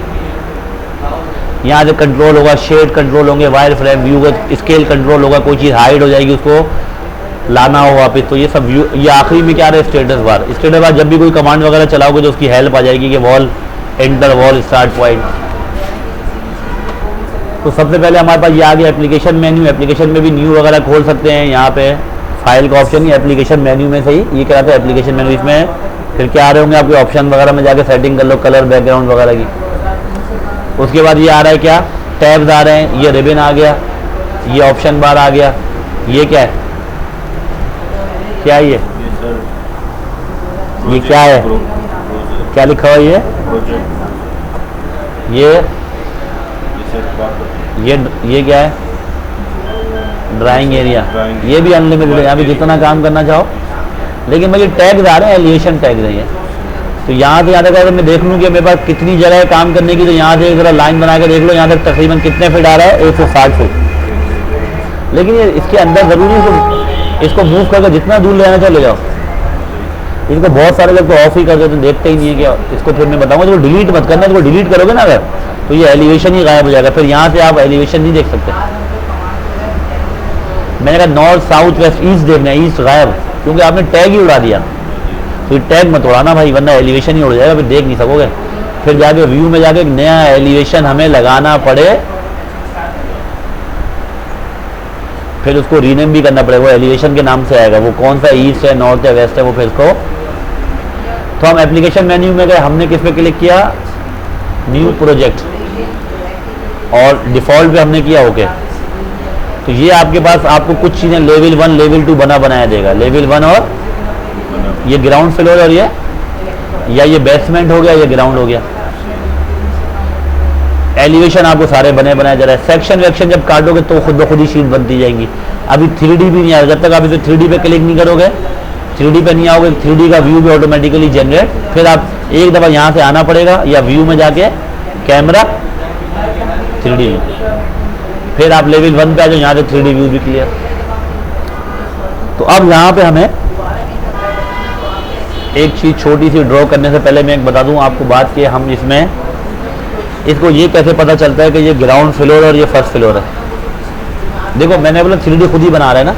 यहाँ से कंट्रोल होगा, शेड कंट्रोल होंगे, वायर फ्रेम, व्यू का स्केल कंट्रोल होगा, कोई चीज़ हाइड हो जाएगी उसको लाना हो वापस, तो ये सब व्यू। ये आखिरी में क्या रहा है, स्टेटस बार। स्टेटस बार जब भी कोई कमांड वगैरह चलाओगे तो उसकी हेल्प आ जाएगी कि wall enter, wall start point. तो सबसे पहले हमारे पास ये आ गया एप्लीकेशन मेन्यू। एप्लीकेशन में भी न्यू वगैरह खोल सकते हैं, यहाँ पे फाइल का ऑप्शन ही एप्लीकेशन मेन्यू में से ही ये क्या रहता है, एप्लीकेशन मेन्यू। इसमें फिर क्या आ रहे होंगे आपके ऑप्शन वगैरह में जाके सेटिंग कर लो, कलर बैकग्राउंड वगैरह की। उसके बाद ये आ रहा है क्या, टैब्स आ रहे हैं, ये रिबन आ गया, ये ऑप्शन बार आ गया। ये क्या है, क्या है ये क्या है, क्या लिखा हुआ है ये क्या है, ड्राइंग एरिया। ये भी अनलिमिटेड है, यहाँ पे जितना काम करना चाहो। लेकिन मुझे टैग्स आ रहे हैं, एलिवेशन टैग्स है ये। तो यहाँ से यहाँ तक अगर मैं देख लूँ कि मेरे पास कितनी जगह है काम करने की, तो यहाँ से जरा लाइन बना के देख लो, यहाँ तक तकरीबन कितने फीट आ रहा है, 160 फीट। लेकिन ये इसके अंदर ज़रूरी है इसको मूव करके जितना दूर ले जाना चाहे ले जाओ। इनको बहुत सारे लोग तो ऑफ ही कर देते, देखते ही नहीं है कि इसको फिर मैं बताऊंगा। तो डिलीट मत करना, इसको डिलीट करोगे ना अगर तो ये एलिवेशन ही गायब हो जाएगा, फिर यहाँ से आप एलिवेशन नहीं देख सकते। मैंने कहा नॉर्थ साउथ वेस्ट ईस्ट देखना है, ईस्ट गायब, क्योंकि आपने टैग ही उड़ा दिया। तो टैग मत उड़ाना भाई, वरना एलिवेशन ही उड़ जाएगा, फिर देख नहीं सकोगे। फिर जाके व्यू में जाके एक नया एलिवेशन हमें लगाना पड़े, फिर उसको रीनेम भी करना पड़ेगा, वो एलिवेशन के नाम से आएगा, वो कौन सा ईस्ट है, नॉर्थ है, वेस्ट है, वो फिर इसको। तो हम एप्लीकेशन मेन्यू में गए, हमने किस पे क्लिक किया, न्यू प्रोजेक्ट, और डिफ़ॉल्ट पे हमने किया ओके। तो ये आपके पास आपको कुछ चीज़ें लेवल 1 लेवल 2 बनाया देगा। लेवल 1 और ये ग्राउंड फ्लोर, और ये या ये बेसमेंट हो गया, ये ग्राउंड हो गया। एलिवेशन आपको सारे बनाए जा रहा है। सेक्शन वेक्शन जब काटोगे तो खुद ब खुद ही शीट बनती जाएंगी। अभी 3D भी नहीं आया, जब तक आप इसे 3D पे क्लिक नहीं करोगे, 3D पे नहीं आओगे, 3D का व्यू भी ऑटोमेटिकली जनरेट। फिर आप एक दफ़ा यहाँ से आना पड़ेगा, या व्यू में जाके कैमरा 3D में, फिर आप लेवल 1 पे आ जाओ, यहाँ से 3D व्यू भी क्लियर। तो अब यहाँ पे हमें एक चीज़ छोटी सी ड्रॉ करने से पहले मैं एक बता दूँ आपको बात कि हम इसमें इसको ये कैसे पता चलता है कि ये ग्राउंड फ्लोर और ये फर्स्ट फ्लोर है। देखो मैंने बोला 3D खुद ही बना रहा है ना,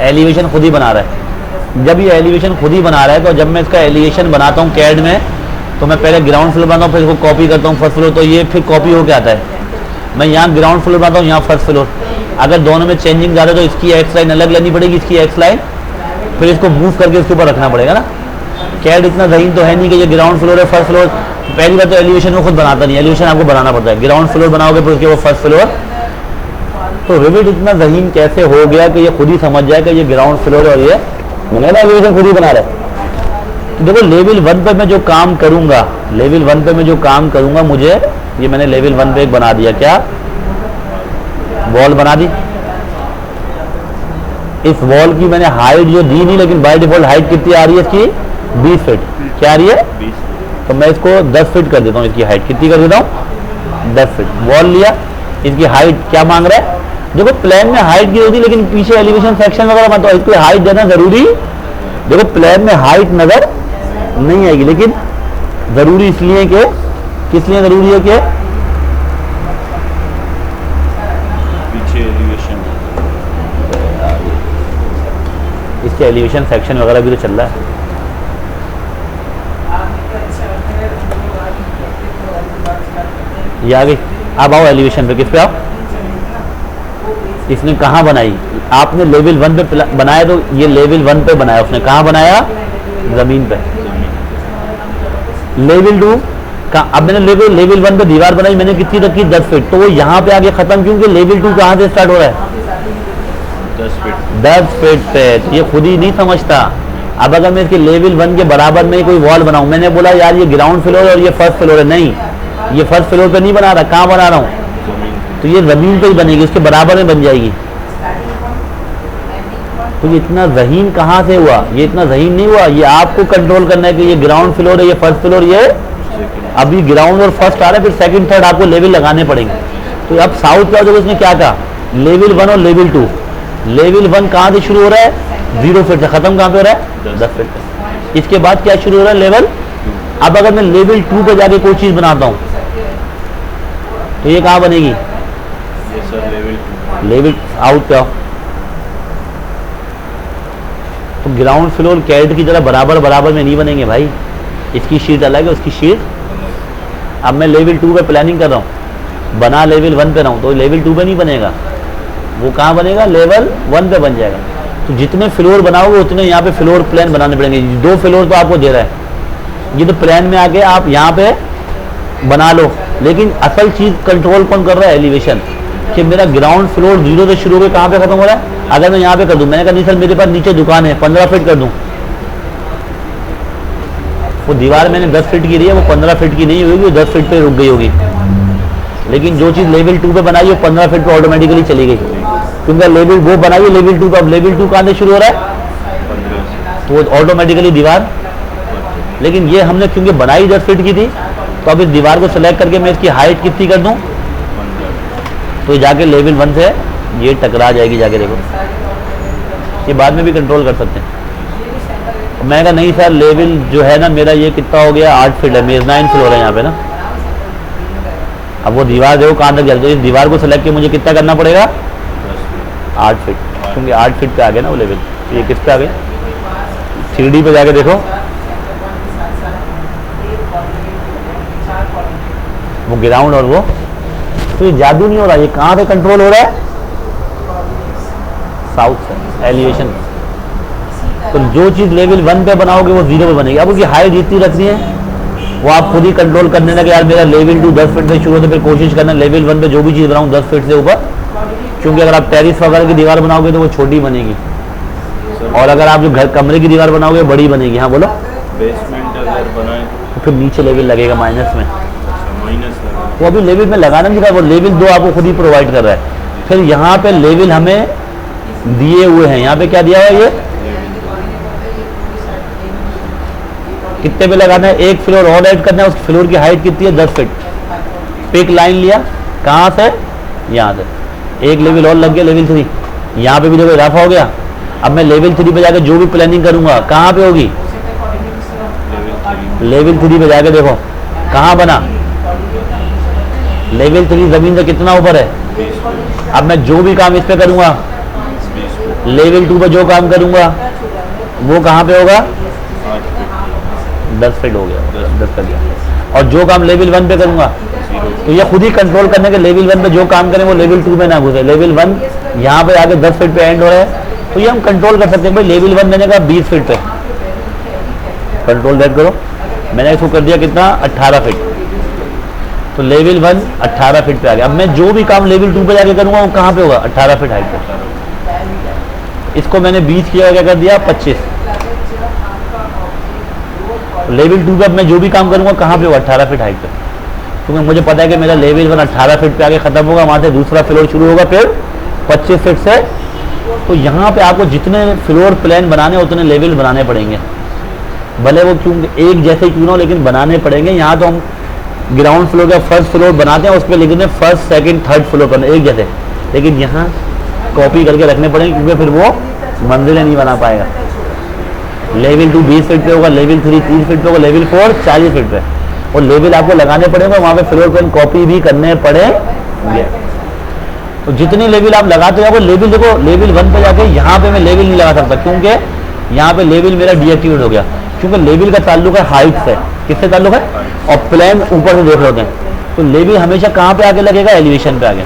एलिवेशन खुद ही बना रहा है। जब ये एलिवेशन खुद ही बना रहा है तो जब मैं इसका एलिवेशन बनाता हूँ कैड में, तो मैं पहले ग्राउंड फ्लोर बनाता हूँ, फिर इसको कॉपी करता हूँ फर्स्ट फ्लोर, तो ये फिर कॉपी होकर आता है। मैं यहाँ ग्राउंड फ्लोर बनाता हूँ, यहाँ फर्स्ट फ्लोर। अगर दोनों में चेंजिंग ज़्यादा तो इसकी एक्स लाइन अलग लेनी पड़ेगी, इसकी एक्स लाइन, फिर इसको मूव करके इसके ऊपर रखना पड़ेगा ना। कैड इतना जहीन तो है नहीं कि ये ग्राउंड फ्लोर है फर्स्ट फ्लोर। पहली बात तो एलिवेशन को खुद बनाता नहीं, एलिवेशन आपको बनाना पड़ता है। ग्राउंड फ्लोर बनाओगे फिर उसके वो फर्स्ट फ्लोर। तो रिविट इतना जहीन कैसे हो गया कि ये खुद ही समझ जाए कि ये ग्राउंड फ्लोर और ये मैंने ना एलिवेशन खुद ही बना रहा है। तो देखो लेवल 1 पे मैं जो काम करूंगा, लेवल 1 पे मैं जो काम करूंगा, मुझे ये मैंने लेवल 1 पे एक बना दिया, क्या वॉल बना दी। इस वॉल की मैंने हाइट जो दी नहीं, लेकिन बाय डिफॉल्ट हाइट कितनी आ रही है इसकी, 20 फीट। क्या आ रही है 20। तो मैं इसको 10 फीट कर देता हूँ। इसकी हाइट कितनी कर देता हूँ, 10 फीट। वॉल लिया, इसकी हाइट क्या मांग रहा है, देखो प्लान में हाइट की होती है, लेकिन पीछे एलिवेशन सेक्शन वगैरह मत, तो इसको हाइट देना जरूरी। देखो प्लान में हाइट नजर नहीं आएगी, लेकिन जरूरी इसलिए कि, किस लिए जरूरी है कि पीछे एलिवेशन, इसके एलिवेशन सेक्शन वगैरह भी तो चल रहा है। ये आ गई। अब आओ एलिवेशन पे, किस पे आओ, इसने कहाँ बनाई, आपने लेवल 1 पे बनाया, तो ये लेवल 1 पे बनाया उसने, कहाँ बनाया, जमीन पे। लेवल 2 अब मैंने लेवल 1 पे दीवार बनाई, मैंने कितनी रखी 10 फीट, तो वो यहाँ पे आगे खत्म, क्योंकि लेवल 2 कहाँ से स्टार्ट हो रहा है 10 फीट पे। ये खुद ही नहीं समझता। अब अगर मैं इसके लेवल 1 के बराबर में कोई वॉल बनाऊं, मैंने बोला यार ये ग्राउंड फ्लोर और ये फर्स्ट फ्लोर है, नहीं ये फर्स्ट फ्लोर पे नहीं बना रहा, कहाँ बना रहा हूँ, तो ये जमीन पे ही बनेगी, उसके बराबर में बन जाएगी। तो ये इतना ज़हीन कहाँ से हुआ, ये इतना ज़हीन नहीं हुआ, ये आपको कंट्रोल करना है कि ये ग्राउंड फ्लोर है, ये फर्स्ट फ्लोर, ये अभी ग्राउंड और फर्स्ट आ रहा है, फिर सेकंड थर्ड आपको लेवल लगाने पड़ेंगे। तो अब साउथ का जो उसने क्या कहा, लेवल 1 और लेवल 2। लेवल 1 कहाँ से शुरू हो रहा है 0 फीट से, खत्म कहाँ पे हो रहा है 10 फीट से। इसके बाद क्या शुरू हो रहा है लेवल। अब अगर मैं लेवल 2 पे जाके कोई चीज़ बनाता हूँ तो ये कहाँ बनेगी, लेवल आउट पे आओ। तो ग्राउंड फ्लोर कैरेट की तरह बराबर बराबर में नहीं बनेंगे भाई, इसकी शीट अलग है, उसकी शीट। अब मैं लेवल 2 पे प्लानिंग कर रहा हूँ, बना लेवल 1 पे रहा हूँ, तो लेवल 2 पे नहीं बनेगा, वो कहाँ बनेगा लेवल 1 पे बन जाएगा। तो जितने फ्लोर बनाओगे उतने यहाँ पे फ्लोर प्लान बनाने पड़ेंगे। 2 फ्लोर तो आपको दे रहा है, ये तो प्लान में आके आप यहाँ पे बना लो, लेकिन असल चीज़ कंट्रोल कौन कर रहा है, एलिवेशन, कि मेरा ग्राउंड फ्लोर 0 से शुरू होकर कहाँ पे खत्म हो रहा है। अगर मैं यहाँ पे कर दूँ, मैंने कहा नहीं सर मेरे पास नीचे दुकान है 15 फीट कर दूँ, वो दीवार मैंने 10 फीट की रही है, वो 15 फीट की नहीं होगी, वो 10 फीट पे रुक गई होगी। लेकिन जो चीज़ लेवल 2 पे बनाई वो 15 फीट पे ऑटोमेटिकली चली गई, क्योंकि लेवल वो बनाई लेवल 2 पे। अब लेवल 2 कहाँ से शुरू हो रहा है, तो वो ऑटोमेटिकली दीवार। लेकिन ये हमने क्योंकि बनाई 10 फीट की थी, तो अब इस दीवार को सेलेक्ट करके मैं इसकी हाइट कितनी कर दूं, तो जाके लेवल 1 से ये टकरा जाएगी, जाके देखो। ये बाद में भी कंट्रोल कर सकते हैं। मैं कहा नहीं सर लेवल जो है ना मेरा ये कितना हो गया 8 फीट है, मेजनाइन फ्लोर है यहाँ पे ना। अब वो दीवार देखो कहाँ तक जाती है, इस दीवार को सेलेक्ट के मुझे कितना करना पड़ेगा 8 फीट, क्योंकि 8 फीट पे आ गया ना वो लेवल। तो ये किस पे आ गई 3D पे जाके देखो, वो ग्राउंड और वो। तो ये जादू नहीं हो रहा, ये कहाँ पे कंट्रोल हो रहा है, साउथ से, एलिवेशन। तो जो चीज़ लेवल 1 पे बनाओगे वो 0 पे बनेगी। अब उसकी हाइट जितनी रखनी है वो आप खुद ही कंट्रोल करने लगे। यार मेरा लेवल 2 10 फीट से शुरू होता है, फिर कोशिश करना लेवल 1 पे जो भी चीज़ बनाऊँ 10 फीट से ऊपर, क्योंकि अगर आप टेरिस वगैरह की दीवार बनाओगे तो वो छोटी बनेगी, और अगर आप जो घर कमरे की दीवार बनाओगे बड़ी बनेगी। हाँ बोलो। बेसमेंट अगर बनाए तो फिर नीचे लेवल लगेगा माइनस में, माइनस लगा, वो अभी लेवल में लगाना नहीं था, वो लेवल 2 आपको खुद ही प्रोवाइड कर रहा है। फिर यहाँ पे लेवल हमें दिए हुए हैं, यहाँ पे क्या दिया हुआ है, ये कितने पे लगाना है, एक फ्लोर और ऐड करना है, उस फ्लोर की हाइट कितनी है 10 फीट। पिक लाइन लिया कहाँ से, यहाँ से, एक लेवल और लग गया लेवल 3। यहाँ पे भी देखो रफ हो गया। अब मैं लेवल 3 पे जाकर जो भी प्लानिंग करूंगा कहाँ पे होगी, लेवल 3 पे जाके देखो कहाँ बना, लेवल 3 जमीन से कितना ऊपर है। अब मैं जो भी काम इस पे करूंगा, लेवल 2 पे जो काम करूंगा वो कहाँ पे होगा 10 फीट हो गया, 10 कर दिया। और जो काम लेवल 1 पे करूंगा तो ये खुद ही कंट्रोल करने के लेवल 1 पे जो काम करें वो लेवल 2 में ना घुसे। लेवल 1 यहाँ पे आके 10 फीट पे एंड हो रहा है, तो ये हम कंट्रोल कर सकते हैं। भाई लेवल 1 मैंने कहा 20 फीट पे कंट्रोल दैट करो, मैंने इसको कर दिया कितना 18 फीट, तो लेवल 1 18 फीट पे आ गया। अब मैं जो भी काम लेवल 2 पे जाके करूंगा वो कहाँ पे होगा 18 फीट हाइट पे। इसको मैंने 20 किया, क्या कर दिया 25। लेवल 2 पे अब मैं जो भी काम करूंगा कहाँ पे होगा 18 फीट हाइट पे, क्योंकि मुझे पता है कि मेरा लेवल 1 18 फीट पे आगे खत्म होगा, वहाँ से दूसरा फ्लोर शुरू होगा फिर 25 फीट से। तो यहाँ पे आपको जितने फ्लोर प्लान बनाने उतने लेवल बनाने पड़ेंगे, भले वो क्योंकि एक जैसे क्यों ना हो, लेकिन बनाने पड़ेंगे। यहाँ तो हम ग्राउंड फ्लोर का फर्स्ट फ्लोर बनाते हैं, उस पर लिखते हैं फर्स्ट सेकंड थर्ड फ्लोर करना एक जैसे, लेकिन यहाँ कॉपी करके रखने पड़ेंगे, क्योंकि फिर वो मंजिलें नहीं बना पाएगा। लेवल 2 20 फीट पे होगा, लेवल 3 30 फीट पे होगा, लेवल 4 40 फीट पे, और लेवल आपको लगाने पड़ेंगे, वहाँ पे फ्लोर प्लान कॉपी भी करने पड़ेंगे। तो जितने लेवल आप लगाते हो, लेवल देखो लेवल 1 पे जाके यहाँ पे मैं लेवल नहीं लगा सकता, क्योंकि यहाँ पे लेवल मेरा डीएक्टिवेट हो गया, क्योंकि लेवल का ताल्लुक है हाइट से। किससे ताल्लुक है, और प्लान ऊपर से देख रहे होते हैं, तो लेवल हमेशा कहाँ पे आके लगेगा एलिवेशन पे आगे।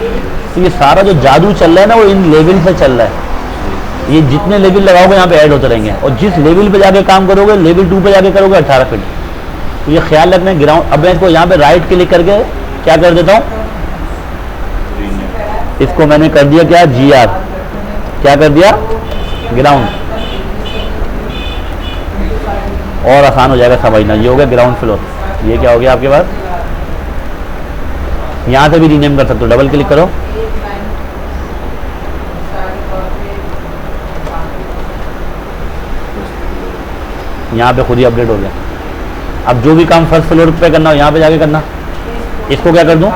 तो ये सारा जो जादू चल रहा है ना वो इन लेवल से चल रहा है। ये जितने लेवल लगाओगे यहाँ पे ऐड होते रहेंगे, और जिस लेवल पे जाके काम करोगे लेवल 2 पे जाके करोगे 18 फीट, तो ये ख्याल रखना है ग्राउंड। अब मैं इसको यहाँ पे राइट क्लिक करके क्या कर देता हूँ, रीनेम। इसको मैंने कर दिया क्या, GR, क्या कर दिया, ग्राउंड। और आसान हो जाएगा समझना। ये हो गया ग्राउंड फ्लोर। ये क्या हो गया आपके पास, यहाँ से भी रीनेम कर सकते हो, डबल क्लिक करो, यहाँ पे खुद ही अपडेट हो गया। अब जो भी काम फर्स्ट फ्लोर पे करना हो यहाँ पे जाके करना। इसको क्या कर दूँ,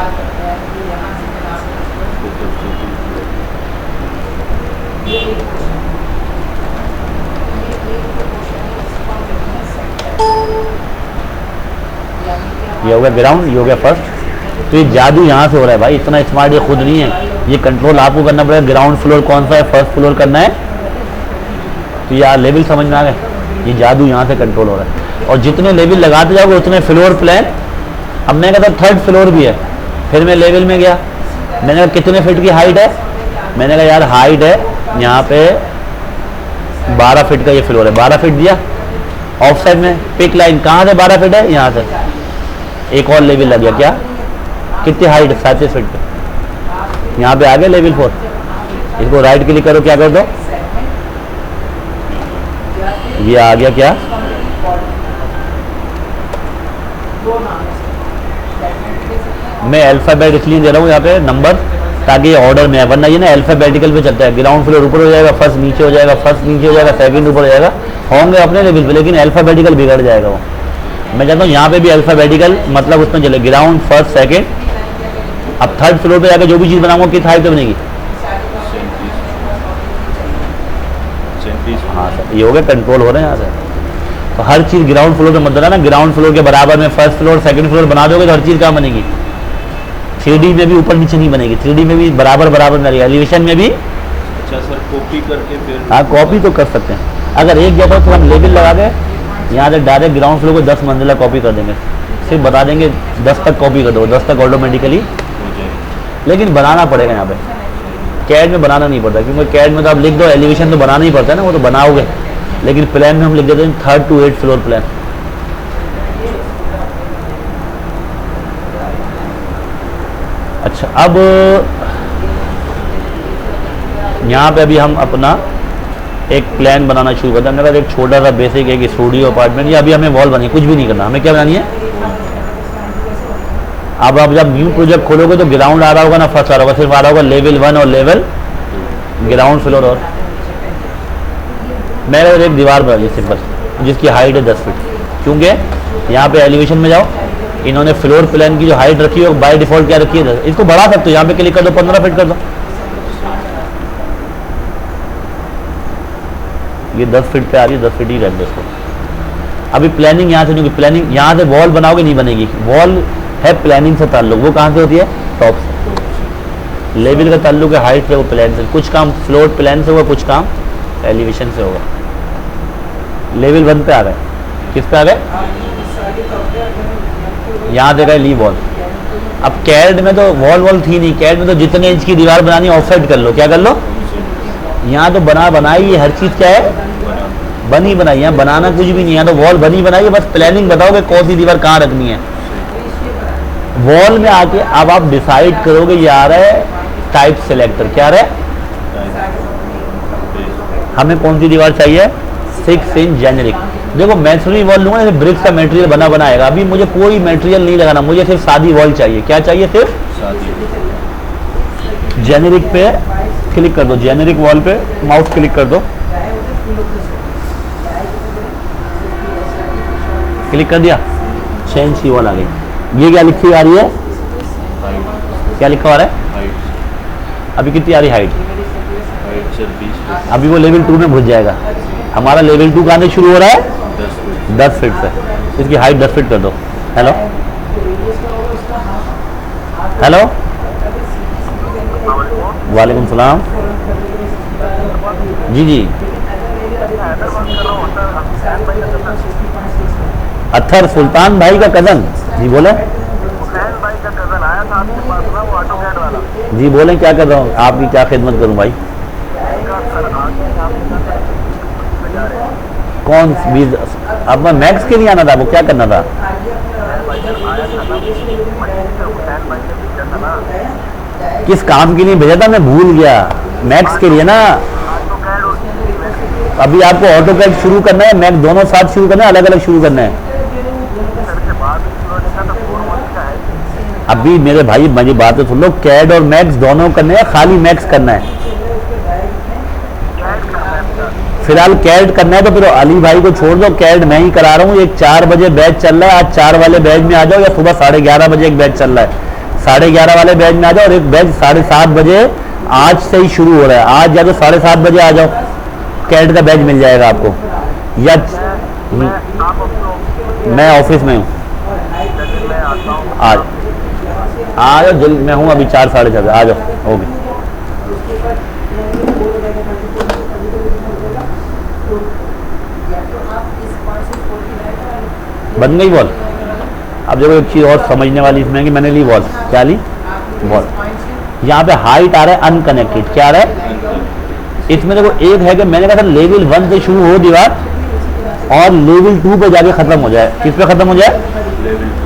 ये हो गया ग्राउंड, ये हो गया फर्स्ट। तो ये जादू यहाँ से हो रहा है भाई, इतना स्मार्ट ये खुद नहीं है, ये कंट्रोल आपको करना पड़ेगा। ग्राउंड फ्लोर कौन सा है, फर्स्ट फ्लोर करना है। तो यार लेवल समझ में आ गए, ये जादू यहाँ से कंट्रोल हो रहा है। और जितने लेवल लगाते जाओगे उतने फ्लोर प्लान। अब मैंने कहा थर्ड फ्लोर भी है, फिर मैं लेवल में गया, मैंने कहा कितने फीट की हाइट है, मैंने कहा यार हाइट है यहाँ पे 12 फीट का ये फ्लोर है, 12 फीट दिया। ऑफ साइड में पिक लाइन कहाँ से 12 फीट है, यहाँ से एक और लेवल लग गया, क्या कितनी हाइट है, 37 फीट पे। यहाँ पे आ गया लेवल 4। इसको राइट क्लिक करो, क्या कर दो, ये आ गया क्या, मैं अल्फाबेट इसलिए दे रहा हूँ यहाँ पे नंबर, ताकि ये ऑर्डर में है, वरना ये ना अल्फाबेटिकल पे चलता है। ग्राउंड फ्लोर ऊपर हो जाएगा, फर्स्ट नीचे हो जाएगा, फर्स्ट नीचे हो जाएगा, सेकंड ऊपर हो जाएगा, होंगे अपने लेवल पे, लेकिन अल्फाबेटिकल बिगड़ जाएगा वो। मैं चाहता हूँ यहाँ पे भी अल्फाबेटिकल मतलब उसमें चले, ग्राउंड फर्स्ट सेकंड। अब थर्ड फ्लोर पे जाकर जो भी चीज़ बनाऊंगा किस हाइट पे बनेगी, हाँ सर, ये हो गया कंट्रोल हो रहे हैं यहाँ से। तो हर चीज़ ग्राउंड फ्लोर पे मत बनाना, ग्राउंड फ्लोर के बराबर में फर्स्ट फ्लोर सेकंड फ्लोर बना दोगे तो हर चीज़ कहाँ बनेगी, 3D में भी ऊपर नीचे नहीं बनेगी, 3D में भी बराबर बराबर में रहेगी, एलिवेशन में भी। अच्छा सर, कॉपी करके फिर, हाँ कॉपी तो कर सकते हैं। अगर एक जगह तो हम लेवल लगा के यहाँ से डायरेक्ट ग्राउंड फ्लोर को 10 मंजिला कॉपी कर देंगे, सिर्फ बता देंगे 10 तक कॉपी कर दो, 10 तक ऑटोमेटिकली। लेकिन बनाना पड़ेगा यहाँ पे, कैड में बनाना नहीं पड़ता, क्योंकि कैड में तो आप लिख दो, एलिवेशन तो बनाना ही पड़ता है ना, वो तो बनाओगे। लेकिन प्लान में हम लिख देते हैं 3rd to 8th floor plan. अच्छा, अब यहाँ पे अभी हम अपना एक प्लान बनाना शुरू करते हैं। हमने कहा एक छोटा सा बेसिक एक स्टूडियो अपार्टमेंट, या अभी हमें वॉल बनी, कुछ भी नहीं करना, हमें क्या बनानी है। अब आप जब न्यू प्रोजेक्ट खोलोगे तो ग्राउंड आ रहा होगा ना, फर्स्ट आ रहा होगा, सिर्फ आ रहा होगा लेवल 1 और लेवल ग्राउंड फ्लोर। और मैंने एक दीवार बना ली सिंपल, जिसकी हाइट है 10 फीट, क्योंकि यहाँ पे एलिवेशन में जाओ, इन्होंने फ्लोर प्लान की जो हाइट रखी है बाय डिफॉल्ट क्या रखी है, इसको बढ़ा सकते हो, यहाँ पे क्लिक कर दो, 15 फीट कर दो, ये 10 फीट पे आ रही है, 10 फीट ही रख दो इसको। अभी प्लानिंग यहाँ से, क्योंकि प्लानिंग यहाँ से वॉल बनाओगे नहीं बनेगी, वॉल है प्लानिंग से ताल्लुक, वो कहाँ से होती है, टॉप से। लेवल का ताल्लुक है हाइट से, वो प्लान से, कुछ काम फ्लोर प्लान से होगा, कुछ काम एलिवेशन से होगा। लेवल 1 पे आ गए, किस पे आ गए, यहाँ देखा है ली वॉल। अब कैड में तो वॉल थी नहीं, कैड में तो जितने इंच की दीवार बनानी है ऑफसेट कर लो, क्या कर लो, यहाँ तो बनाई है, हर चीज़ क्या है, बनी बनाई, यहाँ बनाना कुछ भी नहीं है, तो वॉल बनी बनाई है, बस प्लानिंग बताओगे कौन सी दीवार कहाँ रखनी है। वॉल में आके अब आप डिसाइड करोगे, ये आ रहा है टाइप सेलेक्टर, क्या आ रहा है, हमें कौन सी दीवार चाहिए, 6 इंच जेनेरिक। देखो मैसनरी वॉल लूंगा ना, ब्रिक्स का मटेरियल बनाएगा, अभी मुझे कोई मटेरियल नहीं लगाना, मुझे सिर्फ सादी वॉल चाहिए। क्या चाहिए, सिर्फ जेनेरिक पे क्लिक कर दो, जेनेरिक वॉल पे माउस क्लिक कर दो, क्लिक कर दिया, चेंज की वॉल आ गई। ये क्या लिखी आ रही है, क्या लिखा आ रहा है, अभी कितनी आ रही हाइट, अभी वो लेवल 2 में घुस जाएगा। हमारा लेवल 2 का आने शुरू हो रहा है 10 फीट से, इसकी हाइट 10 फीट कर दो। हेलो हेलो, वालेकुम सलाम, जी जी, अत्थर सुल्तान भाई का कज़न, जी बोले, भाई का कज़न आया था आपके पास ना, वो ऑटो कैड वाला, जी बोले, क्या कर रहा हूँ, आपकी क्या खिदमत करूँ भाई। कौन वीज, अब मैं मैक्स के लिए आना था, वो क्या करना था, हुसैन भाई ने भेजा था ना। किस काम के लिए भेजा था मैं भूल गया। मैक्स के लिए ना। ऑटो कैड अभी आपको ऑटो कैड शुरू करना है, मैक्स दोनों साथ शुरू करना है, अलग अलग शुरू करना है? सर से बाद में उन्होंने कहा था 4 मंथ का है। अभी मेरे भाई मेरी बात सुन लो, कैड और मैक्स दोनों करने हैं, खाली मैक्स करना है? कैड का है इसका। फिलहाल कैड करना है तो फिर अली भाई को छोड़ दो, कैड मैं ही करा रहा हूँ। एक 4 बजे बैच चल रहा है, आज 4 वाले बैच में आ जाओ, या सुबह 11:30 बजे एक बैच चल रहा है, 11:30 वाले बैच में आ जाओ, और एक बैच 7:30 बजे आज से ही शुरू हो रहा है। आज या तो 7:30 बजे आ जाओ, कैड का बैच मिल जाएगा आपको। या आप अपने मैं ऑफिस में हूँ, जैसे मैं आता हूँ आज आ जाओ जल्दी, मैं हूँ अभी 4 साढ़े 4 आ जाओ। ओके बन गई बॉल। अब देखो एक चीज़ और समझने वाली इसमें है कि मैंने ली बॉल, क्या ली बॉल, यहाँ पे हाइट आ रहा है अनकनेक्टेड, क्या आ रहा है इसमें? देखो एक है कि मैंने कहा था लेवल 1 से शुरू हो दीवार और लेवल 2 पे जाके खत्म हो जाए। किस पे खत्म हो जाए? लेवल 2।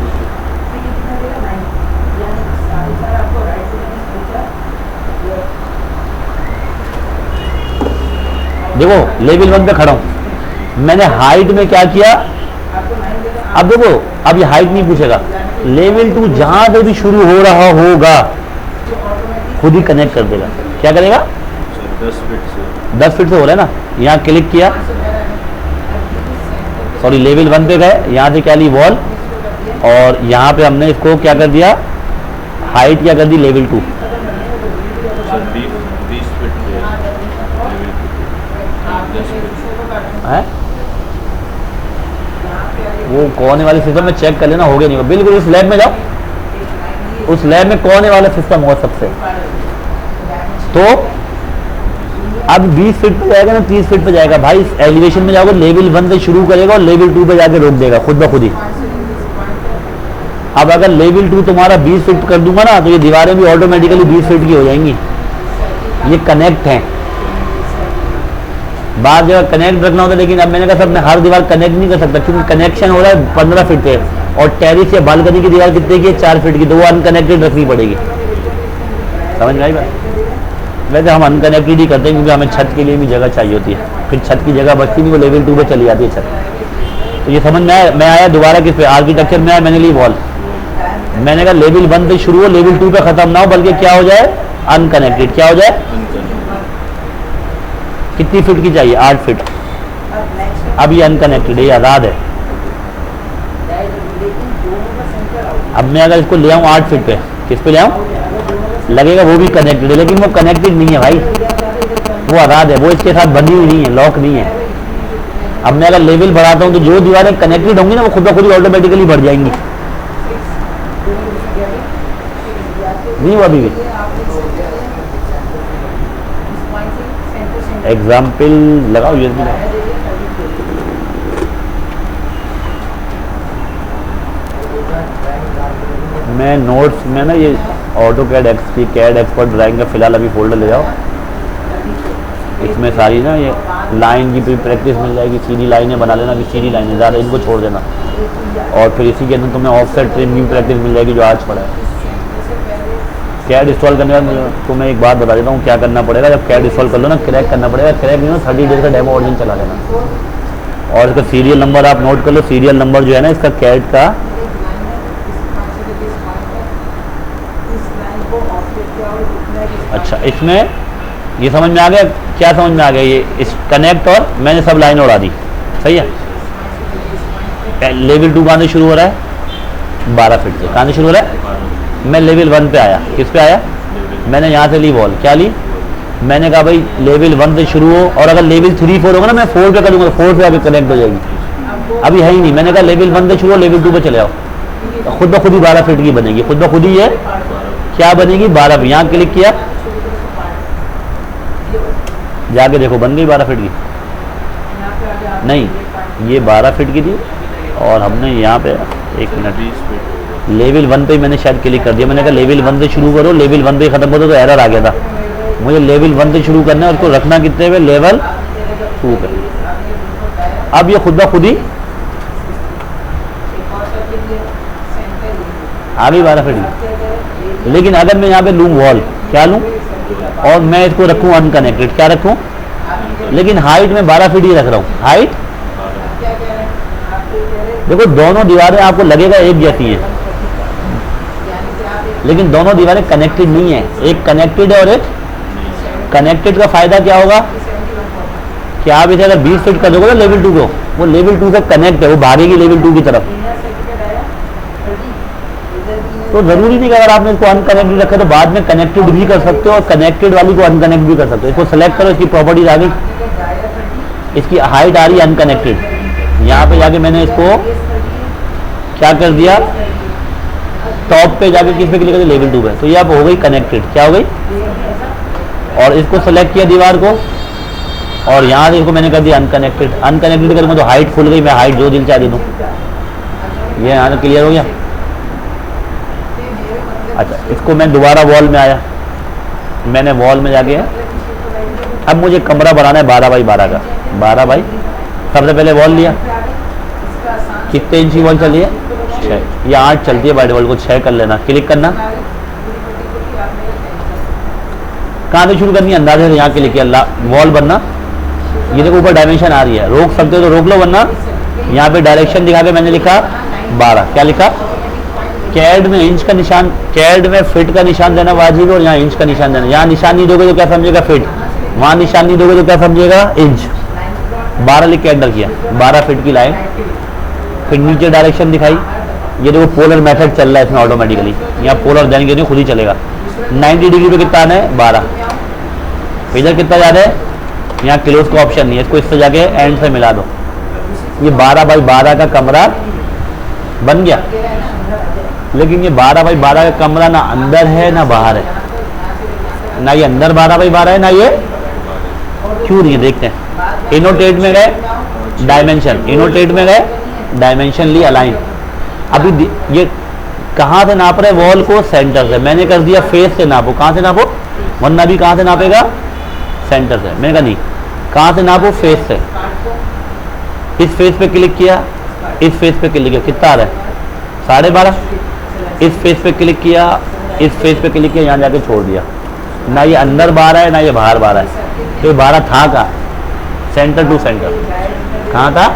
देखो लेवल 1 पे खड़ा हूं, मैंने हाइट में क्या किया? अब देखो अब ये हाइट नहीं पूछेगा, लेवल 2 जहां पे भी शुरू हो रहा होगा खुद ही कनेक्ट कर देगा। क्या करेगा? 10 फीट से 10 फीट से हो रहा है ना। यहाँ क्लिक किया, सॉरी लेवल 1 पे गए, यहाँ से क्या ली वॉल, और यहाँ पे हमने इसको क्या कर दिया, हाइट क्या कर दी लेवल 2। सर 20 फीट पे लेवल 2 10 फीट। है वो कोने वाले सिस्टम में चेक कर लेना, हो गया नहीं होगा। बिल्कुल उस लैब में जाओ, उस लैब में कोने वाला सिस्टम होगा सबसे। तो अब 20 फीट पे जाएगा ना, 30 फीट पे जाएगा भाई। एलिवेशन में जाओगे लेवल 1 से शुरू करेगा और लेवल 2 पे जाके रोक देगा खुद ब खुद ही। अब अगर लेवल 2 तुम्हारा 20 फीट कर दूंगा ना, तो ये दीवारें भी ऑटोमेटिकली 20 फीट की हो जाएंगी। ये कनेक्ट है, बाहर जगह कनेक्ट रखना होता है, लेकिन अब मैंने कहा सब मैं हर दीवार कनेक्ट नहीं कर सकता, क्योंकि कनेक्शन हो रहा है 15 फीट पे, और टेरिस या बालकनी की दीवार कितने की है? 4 फीट की, तो वो अनकनेक्टेड रखनी पड़ेगी। समझ में आई बात? वैसे हम अनकनेक्टेड ही करते हैं, क्योंकि हमें छत के लिए भी जगह चाहिए होती है, फिर छत की जगह बचती नहीं, वो लेवल 2 पे चली जाती है छत। तो ये समझ में आया? मैं आया दोबारा किस पे? आर्किटेक्चर में आया, मैंने ली वॉल। मैंने कहा लेवल 1 से शुरू हो, लेवल 2 पे खत्म ना हो, बल्कि क्या हो जाए अनकनेक्टेड। क्या हो जाए? कितनी फीट की चाहिए? 8 फीट। अब ये अनकनेक्टेड है, ये आज़ाद है। अब मैं अगर इसको ले आऊँ 8 फीट पे, किस पे ले आऊँ? लगेगा वो भी कनेक्टेड है, लेकिन वो कनेक्टेड नहीं है भाई, वो आज़ाद है, वो इसके साथ बंधी हुई नहीं है, लॉक नहीं है। अब मैं अगर लेवल बढ़ाता हूँ तो जो दीवारें कनेक्टेड होंगी ना, वो खुद ब खुद ही ऑटोमेटिकली बढ़ जाएंगी। नहीं हुआ अभी भी? एग्जाम्पल लगाओ, यूएसबी लगाओ। मैं नोट्स में ना ये AutoCAD CAD expert drawing का फिलहाल अभी फोल्डर ले जाओ, इसमें सारी ना ये लाइन की भी प्रैक्टिस मिल जाएगी। सीधी लाइनें बना लेना, कि सीधी लाइनें ज़्यादा इनको छोड़ देना, और फिर इसी के अंदर तुम्हें ऑफसेट ट्रिम की प्रैक्टिस मिल जाएगी जो आज पड़ा है। कैड इंस्टॉल करने के बाद तुम्हें एक बात बता देता हूँ क्या करना पड़ेगा। जब कैड इंस्टॉल कर लो ना, क्रैक करना पड़ेगा। क्रैक नहीं हो 30 डेज का डेमो वर्जन चला लेना, और इसका सीरियल नंबर आप नोट कर लो। सीरियल नंबर जो है ना इसका कैड का, अच्छा इसमें ये समझ में आ गया? क्या समझ में आ गया? ये इस कनेक्ट, और मैंने सब लाइनें उड़ा दी, सही है। लेवल 2 कहाँ से शुरू हो रहा है? 12 फीट से। कहाँ से शुरू हो रहा है? मैं लेवल 1 पे आया। किस पे आया? मैंने यहाँ से ली वॉल। क्या ली? मैंने कहा भाई लेवल 1 से शुरू हो, और अगर लेवल 3 4 होगा ना, मैं 4 पे करूँगा, 4 पे आके कनेक्ट हो जाएगी। अभी है ही नहीं, मैंने कहा लेवल 1 से शुरू हो, लेवल 2 पे चले आओ, तो खुद ब खुद ही 12 फीट की बनेगी। खुद ब खुद ही है क्या बनेगी? 12 फीट। यहाँ क्लिक किया, जाके देखो बन गई 12 फीट की। नहीं, ये 12 फीट की थी, और हमने यहाँ पे 1 मिनट 20 फीट लेवल 1 पे मैंने शायद क्लिक कर दिया। मैंने कहा लेवल 1 से शुरू करो, लेवल 1 पे खत्म करो, तो एरर आ गया था। मुझे लेवल 1 से शुरू करना है, उसको रखना कितने पे? लेवल 2 पे। अब ये खुद ब खुद ही आ गई 12 फीट। लेकिन अगर मैं यहाँ पे लूँ वॉल, क्या लूँ, और मैं इसको रखूँ अनकनेक्टेड, क्या रखूँ, लेकिन हाइट में 12 फीट ही रख रहा हूँ, हाइट देखो दोनों दीवारें आपको लगेगा एक जैसी है, लेकिन दोनों दीवारें कनेक्टेड नहीं है, एक कनेक्टेड है और एक कनेक्टेड। का फायदा क्या होगा कि आप इसे अगर 20 फीट कर दोगे ना लेवल 2 को, वो लेवल 2 से कनेक्ट है, वो भागेगी लेवल 2 की तरफ। तो जरूरी नहीं कि अगर आपने इसको अनकनेक्टेड रखा तो बाद में कनेक्टेड भी कर सकते हो और कनेक्टेड वाली को अनकनेक्ट भी कर सकते हो। इसको सेलेक्ट करो, इसकी प्रॉपर्टीज आ गई, इसकी हाइट आ रही है अनकनेक्टेड। यहाँ पे जाके मैंने इसको क्या कर दिया, टॉप पे जाके किस पे क्लिक कर दिया, लेवल 2 पे, तो ये अब हो गई कनेक्टेड। क्या हो गई, और इसको सेलेक्ट किया दीवार को, और यहाँ से इसको मैंने कर दिया अनकनेक्टेड। अनकनेक्टेड करूँगा तो हाइट खुल गई, मैं हाइट जो दिल चाह दे दूँ। ये यहाँ से क्लियर हो गया। अच्छा, इसको मैं दोबारा वॉल में आया, मैंने वॉल में जाके अब मुझे कमरा बनाना है 12 बाई 12 का। 12 बाई, सबसे पहले वॉल लिया, कितने इंच की वॉल चली है, 6 या 8 चलती है बाइट वॉल को, 6 कर लेना, क्लिक करना। कहाँ से शुरू करनी है, अंदाजे से यहाँ क्लिक किया, वॉल बनना। ये देखो ऊपर डायमेंशन आ रही है, रोक सकते हो तो रोक लो, वरना यहाँ पे डायरेक्शन दिखा के मैंने लिखा 12। क्या लिखा, कैड में इंच का निशान, कैड में फिट का निशान देना वाजिब है, और यहाँ इंच का निशान देना। यहाँ निशान नहीं दोगे तो क्या समझेगा फिट, वहाँ निशान नहीं दोगे तो क्या समझेगा इंच। 12 लिख के एंटर किया, 12 फीट की लाइन। फिर नीचे डायरेक्शन दिखाई, ये देखो पोलर मेथड चल रहा है इसमें ऑटोमेटिकली, यहाँ पोलर देंगे नहीं खुद ही चलेगा। 90 डिग्री पे कितना आना है, 12। इधर कितना जा रहा है, यहाँ क्लोज का ऑप्शन नहीं है, इसको इससे जाके एंड से मिला दो। ये 12 बाई 12 का कमरा बन गया। लेकिन ये 12 बाई 12 का कमरा ना अंदर है ना बाहर है, ना ये अंदर 12 बाई 12 है, ना ये क्यों नहीं है, देखते हैं। इनोटेट में गए डायमेंशन, इनोटेट में गए डायमेंशन ली अलाइन। अभी ये कहाँ से नाप रहे वॉल को, सेंटर से। मैंने कर दिया फेस से नापो, कहाँ से नापो, वरना भी कहाँ से नापेगा, सेंटर से। मैंने कहा नहीं, कहाँ से नापो, फेस से। इस फेस पे क्लिक किया, इस फेस पे क्लिक किया, कितना आ रहा है, 12.5। इस फेस पे क्लिक किया, इस फेस पे क्लिक किया, यहाँ जाके छोड़ दिया। ना ये अंदर 12 है ना ये बाहर 12 है, तो ये 12 था कहाँ, सेंटर टू सेंटर। कहाँ था,